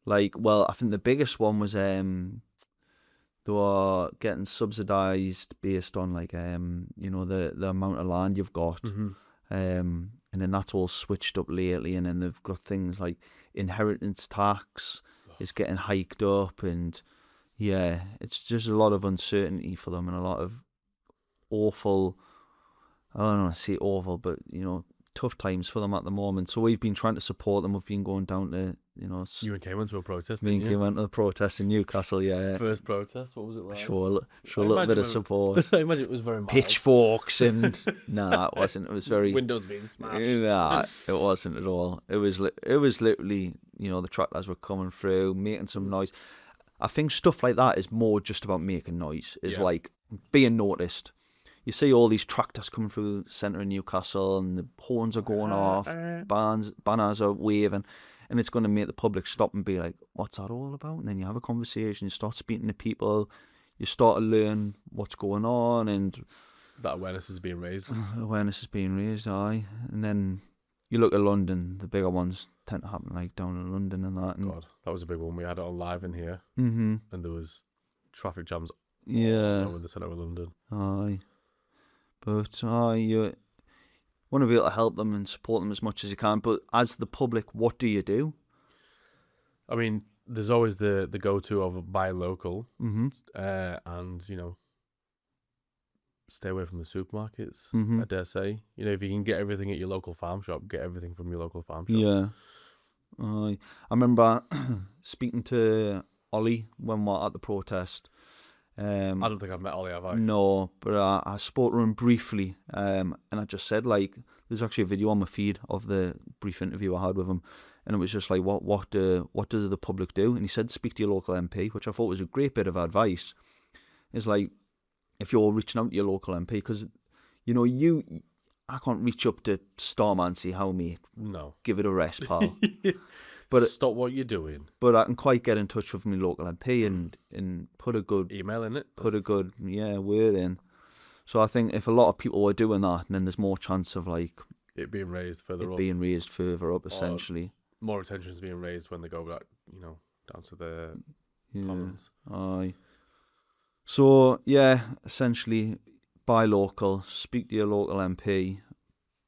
Like, well, I think the biggest one was they were getting subsidised based on like the amount of land you've got, and then that's all switched up lately, and then they've got things like inheritance tax is getting hiked up, and yeah, it's just a lot of uncertainty for them and a lot of awful. I don't want to say awful, but tough times for them at the moment. So we've been trying to support them. We've been going down to You and Kay went to a protest. Me and didn't Kay you? went to the protest in Newcastle. Yeah, First protest. What was it like? show a little bit of support. I imagine it was very mild. Pitchforks and nah, it wasn't. It was very Windows being smashed. Nah, it wasn't at all. It was literally the tractors were coming through, making some noise. I think stuff like that is more just about making noise. Is like being noticed. You see all these tractors coming through the centre of Newcastle, and the horns are going off, banners are waving, and it's going to make the public stop and be like, "What's that all about?" And then you have a conversation, you start speaking to people, you start to learn what's going on, and that awareness is being raised. Aye. And then you look at London, the bigger ones tend to happen like down in London and that. And, God, that was a big one. We had it on live in here, and there was traffic jams all over the centre of London. Aye. But you want to be able to help them and support them as much as you can. But as the public, what do you do? I mean, there's always the go-to of buy local, and stay away from the supermarkets. I dare say, if you can get everything at your local farm shop, get everything from your local farm shop. Yeah. I remember speaking to Ollie when we were at the protest. I don't think I've met Ollie, have I? No, but I spoke to him briefly, and I just said, like, there's actually a video on my feed of the brief interview I had with him, and it was just like, what do the public do? And he said, speak to your local MP, which I thought was a great bit of advice. It's like, if you're reaching out to your local MP, because, I can't reach up to Starman and say, how, mate? No. Give it a rest, pal. But stop what you're doing. But I can quite get in touch with my local MP and put a good email in it. Put a good word in. So I think if a lot of people were doing that, then there's more chance of like it being raised further up. Being raised further up, essentially. More attention is being raised when they go back, down to the commons. Aye. So essentially, buy local, speak to your local MP,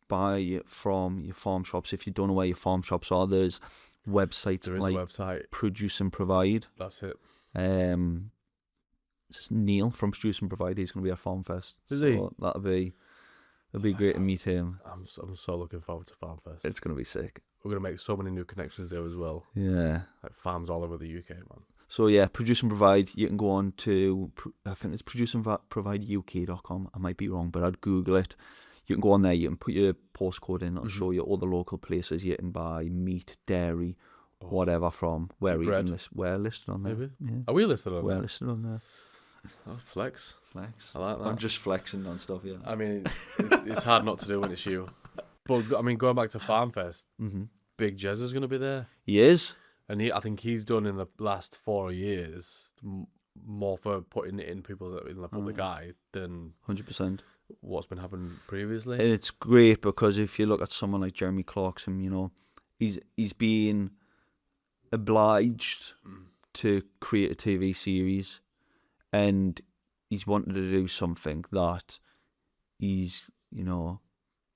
buy from your farm shops. If you don't know where your farm shops are, there's websites there is like a website. Produce and Provide. That's it. It's just Neil from Produce and Provide. He's going to be at Farm Fest. Is he? It'll be great to meet him. I'm so looking forward to Farm Fest. It's going to be sick. we're gonna make so many new connections there as well. Yeah. Like farms all over the UK, man. So yeah, produce and provide. You can go on to, I think it's produceandprovideuk.com. I might be wrong, but I'd Google it. You can go on there. You can put your postcode in. It'll show you all the local places you can buy meat, dairy, whatever from. Where bread. even we're listed on there. Maybe. Yeah. Are we listed on We're there? listed on there. Oh, flex. Flex. I like that. I'm just flexing on stuff. Yeah. I mean, it's hard not to do when it's you. But I mean, going back to FarmFest, Big Jez is going to be there. He is. And I think he's done in the last 4 years more for putting it in in the public eye than 100%. what's been happening previously. And it's great because if you look at someone like Jeremy Clarkson, you know, he's been obliged to create a TV series, and he's wanted to do something that he's, you know,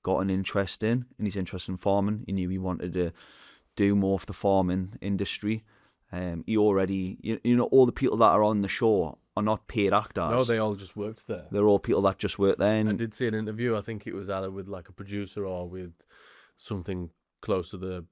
got an interest in, and he's interested in farming. He knew he wanted to do more for the farming industry. He already, you know, all the people that are on the show are not paid actors. No, they all just worked there. They're all people that just work there. And I did see an interview. I think it was either with like a producer or with something close to the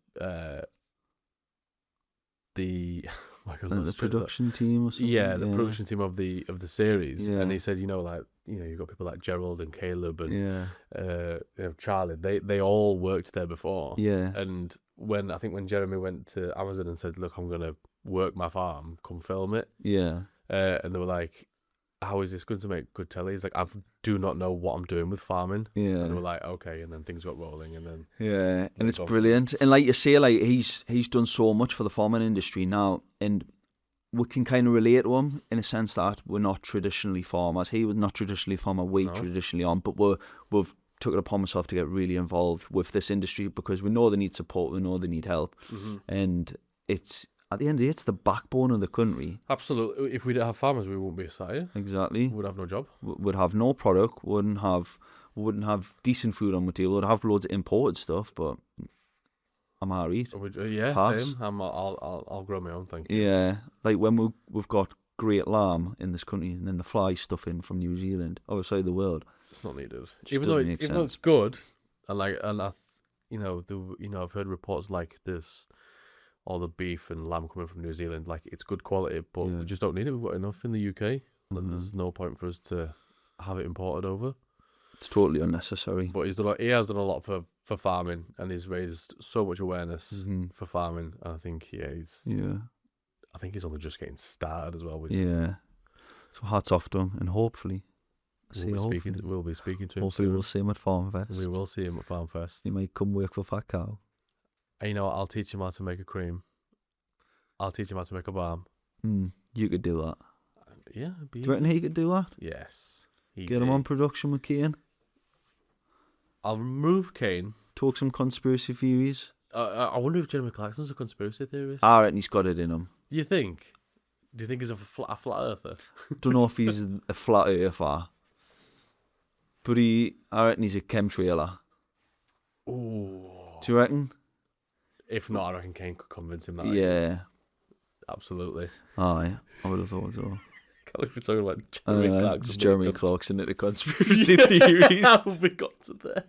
production team or something. Yeah, the production team of the series. Yeah. And he said, you know, like, you know, you've got people like Gerald and Caleb and Yeah. you know, Charlie. They all worked there before. Yeah. And when Jeremy went to Amazon and said, look, I'm gonna work my farm, come film it. Yeah. And they were like, how is this going to make good telly? He's like, I do not know what I'm doing with farming. Yeah. And they were like, okay. And then things got rolling, and then Yeah, and it's off. brilliant. And like you say, like he's done so much for the farming industry now, and we can kind of relate to him in a sense that we're not traditionally farmers. He was not traditionally a farmer. We traditionally aren't, but we've took it upon ourselves to get really involved with this industry because we know they need support, we know they need help, and it's at the end of the day, it's the backbone of the country. Absolutely. If we didn't have farmers, we wouldn't be sat here. Exactly. We would have no job. We'd have no product. Wouldn't have decent food on the table. We'd have loads of imported stuff, but I'm alright. Yeah, Pass. same. I'll grow my own thing. Yeah, like when we've got great lamb in this country, and then the fly stuff in from New Zealand, other side of the world. It's not needed. Just Even though doesn't make it's good, and I've heard reports like this, all the beef and lamb coming from New Zealand, like it's good quality, but we just don't need it. We've got enough in the UK. There's no point for us to have it imported over. It's totally unnecessary. But he has done a lot for farming, and he's raised so much awareness for farming. And I think I think he's only just getting started as well. So hats off to him, and hopefully we'll be speaking to him. Hopefully soon. we'll see him at FarmFest. We will see him at FarmFest. He might come work for Fat Cow. And you know what? I'll teach him how to make a cream. I'll teach him how to make a balm. You could do that. Yeah, Do you reckon he could do that? Yes. Easy. Get him on production with Kane. I'll remove Kane. Talk some conspiracy theories. I wonder if Jeremy Clarkson's a conspiracy theorist. I reckon he's got it in him. Do you think? Do you think he's a flat earther? Don't know if he's a flat earther, but I reckon he's a chemtrailer. Ooh. Do you reckon? If not, I reckon Kane could convince him that. Yeah. Absolutely. Aye, I would have thought so. Can't believe we're talking about Jeremy Clarkson. It's Jeremy Clarkson at the conspiracy theories. How have we got to there?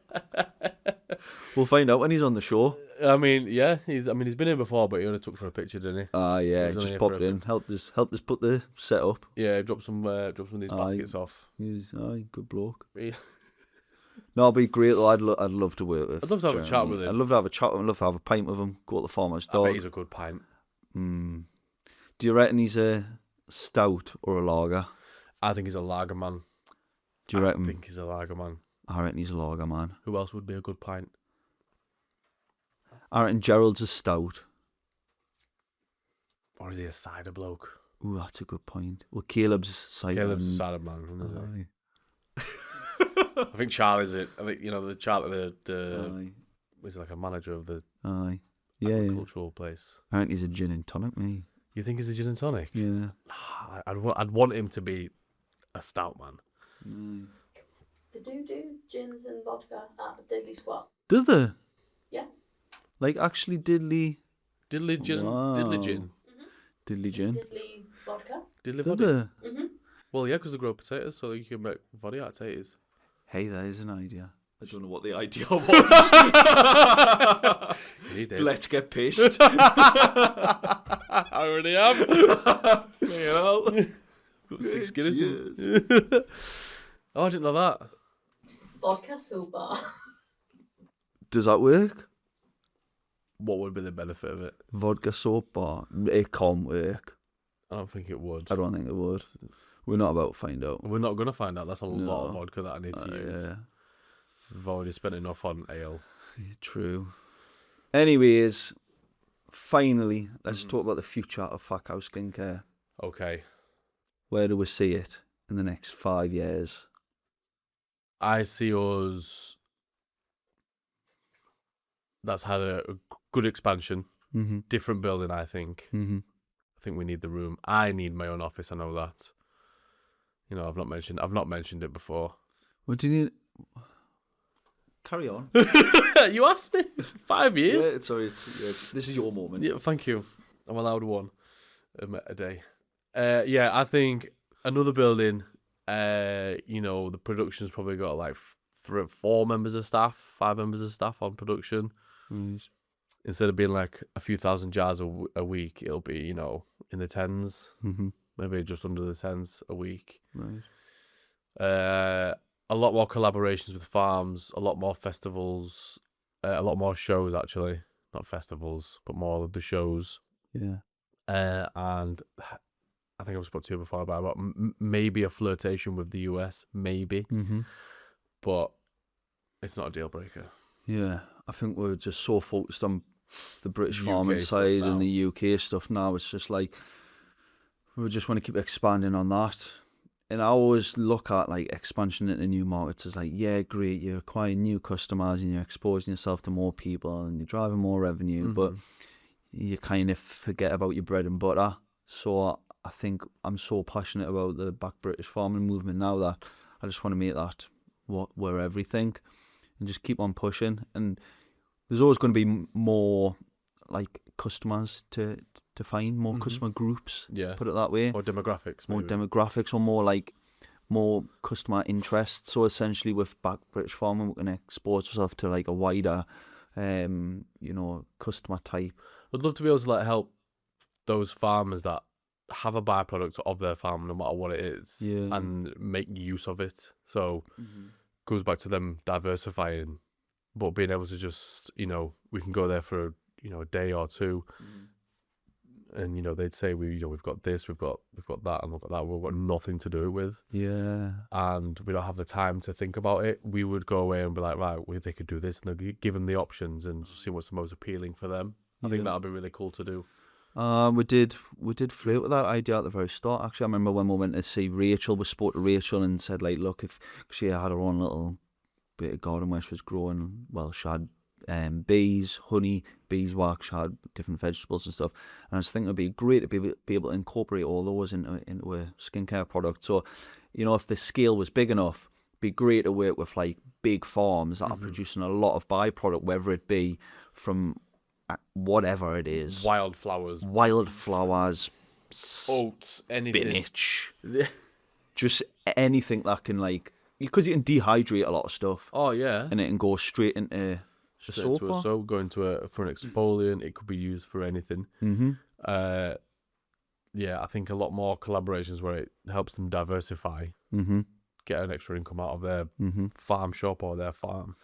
We'll find out when he's on the show. I mean, yeah, he's been in before, but he only took for a picture, didn't he? Yeah, He was just only popped here in, helped us put the set up. Yeah, drop some of these baskets off. He's good bloke. Yeah. No, it'd be great though. I'd love to work with. I'd love to have a chat with him. I'd love to have a chat with him. I'd love to have a pint with him. Go to the farmer's dog. I bet he's a good pint. Do you reckon he's a stout or a lager? I think he's a lager man. Do you reckon? I think he's a lager man. I reckon he's a lager man. Who else would be a good pint? I reckon Gerald's a stout. Or is he a cider bloke? Ooh, that's a good point. Well, Caleb's a cider. Caleb's a cider man, isn't he? I think Charlie's it. I think the Charlie, was like a manager of the agricultural place. I reckon he's a gin and tonic, me. You think he's a gin and tonic? Yeah. I'd want him to be a stout man. They do gins and vodka at Diddley Squat. Do they? Yeah. Like actually diddly gin. Wow. Diddly gin. Diddly gin. Diddley vodka. Diddly Did vodka. they? Well, yeah, because they grow potatoes, so you can make vodka out of potatoes. Hey, that is an idea. I don't know what the idea was. You need this. Let's get pissed. I already am. You know? Got 6 Guinness. Cheers. Oh, I didn't know that. Vodka soba. Does that work? What would be the benefit of it? Vodka soap bar. It can't work. I don't think it would. I don't think it would. We're not about to find out. We're not going to find out. That's a lot of No. vodka that I need to use. Yeah, We've already spent enough on ale. true. Anyways, finally, let's talk about the future of Fat Cow Skincare. Okay. Where do we see it in the next 5 years? I see us... That's had a good expansion. Mm-hmm. Different building, I think. Mm-hmm. I think we need the room. I need my own office. I know that. You know, I've not mentioned it before. What do you need? Carry on. You asked me 5 years. Yeah, sorry. This is your moment. Yeah, thank you. I'm allowed one a day. Yeah, I think another building. You know, the production's probably got like 4 members of staff, 5 members of staff on production. Right. Instead of being like a few thousand jars a week, it'll be, you know, in the tens, Mm-hmm. maybe just under the tens a week. Right. A lot more collaborations with farms, a lot more festivals, a lot more shows actually, not festivals, but more of the shows. Yeah. And I think I've spoken to you before about maybe a flirtation with the US, maybe, Mm-hmm. but it's not a deal breaker. Yeah. I think we're just so focused on the British UK farming stuff side now. and the UK stuff now. It's just like we just want to keep expanding on that. And I always look at like expansion into new markets as like, yeah, great, you're acquiring new customers and you're exposing yourself to more people and you're driving more revenue, but you kind of forget about your bread and butter. So I think I'm so passionate about the Back British farming movement now that I just want to make that what we're everything and just keep on pushing. And there's always going to be more like customers to find, more customer groups, Yeah. put it that way. Or demographics, More maybe. demographics or more customer interest. So essentially with Back British farming, we can expose ourselves to like a wider, customer type. I'd love to be able to like help those farmers that have a byproduct of their farm, no matter what it is, Yeah. and make use of it. So goes back to them diversifying, but being able to just, you know, we can go there for a day or two, and they'd say we've got this, we've got that, and we've got that. We've got nothing to do it with, Yeah. and we don't have the time to think about it. We would go away and be like, right, they could do this, and they'll give them the options and see what's the most appealing for them. I think Yeah. that'd be really cool to do. We did flirt with that idea at the very start. Actually, I remember when we went to see Rachel, we spoke to Rachel and said, like, look, if she had her own little bit of garden where she was growing, well, she had bees, honey, beeswax, she had different vegetables and stuff. And I was thinking it'd be great to be able to incorporate all those into a skincare product. So, if the scale was big enough, it'd be great to work with like big farms that are producing a lot of byproduct, whether it be from whatever it is. Wildflowers, oats, anything. Spinach, just anything that can because you can dehydrate a lot of stuff Oh yeah. and it can go straight into the Straight soap. to a soap, go into for an exfoliant. It could be used for anything. Yeah, I think a lot more collaborations where it helps them diversify, get an extra income out of their farm shop or their farm.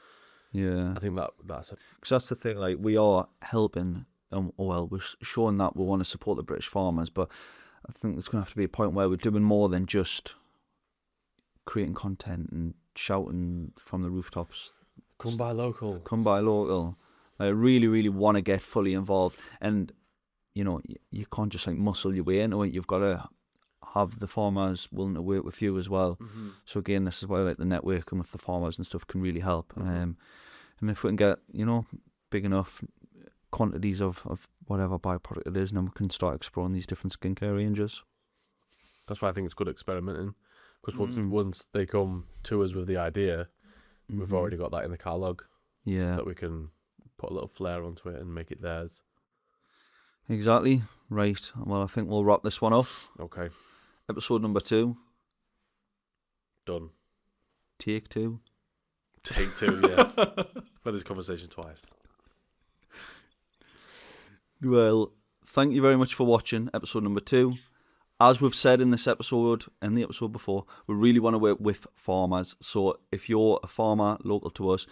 Yeah, I think that's because that's the thing. Like, we are helping, we're showing that we want to support the British farmers, but I think there's going to have to be a point where we're doing more than just creating content and shouting from the rooftops, come by local. come by local. I really, really want to get fully involved, and you can't just muscle your way into it. You've got to have the farmers willing to work with you as well. So again, this is where the networking with the farmers and stuff can really help. And if we can get big enough quantities of whatever byproduct it is, then we can start exploring these different skincare ranges. That's why I think it's good experimenting, because once they come to us with the idea, we've already got that in the catalogue. Yeah, That we can put a little flair onto it and make it theirs. exactly. Right. Well, I think we'll wrap this one up. Okay, Episode number 2. done. Take 2. Take 2, yeah. We've had this conversation twice. Well, thank you very much for watching episode number 2. As we've said in this episode and the episode before, we really want to work with farmers. So if you're a farmer local to us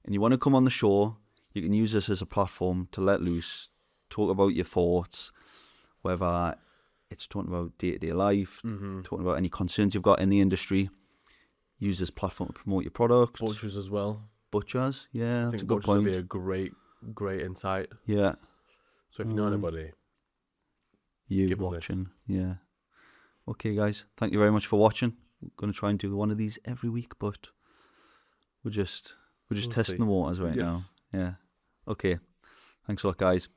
and you want to come on the show, you can use this as a platform to let loose, talk about your thoughts, whether it's talking about day-to-day life, talking about any concerns you've got in the industry. Use this platform to promote your products. Butchers as well. Butchers, yeah, I that's a think good butchers would point. be a great insight. Yeah. So if you know anybody, You give 'em this. watching, yeah. Okay, guys, thank you very much for watching. We're going to try and do one of these every week, but we're just We'll testing see. the waters right Yes. now. Yeah. Okay. Thanks a lot, guys.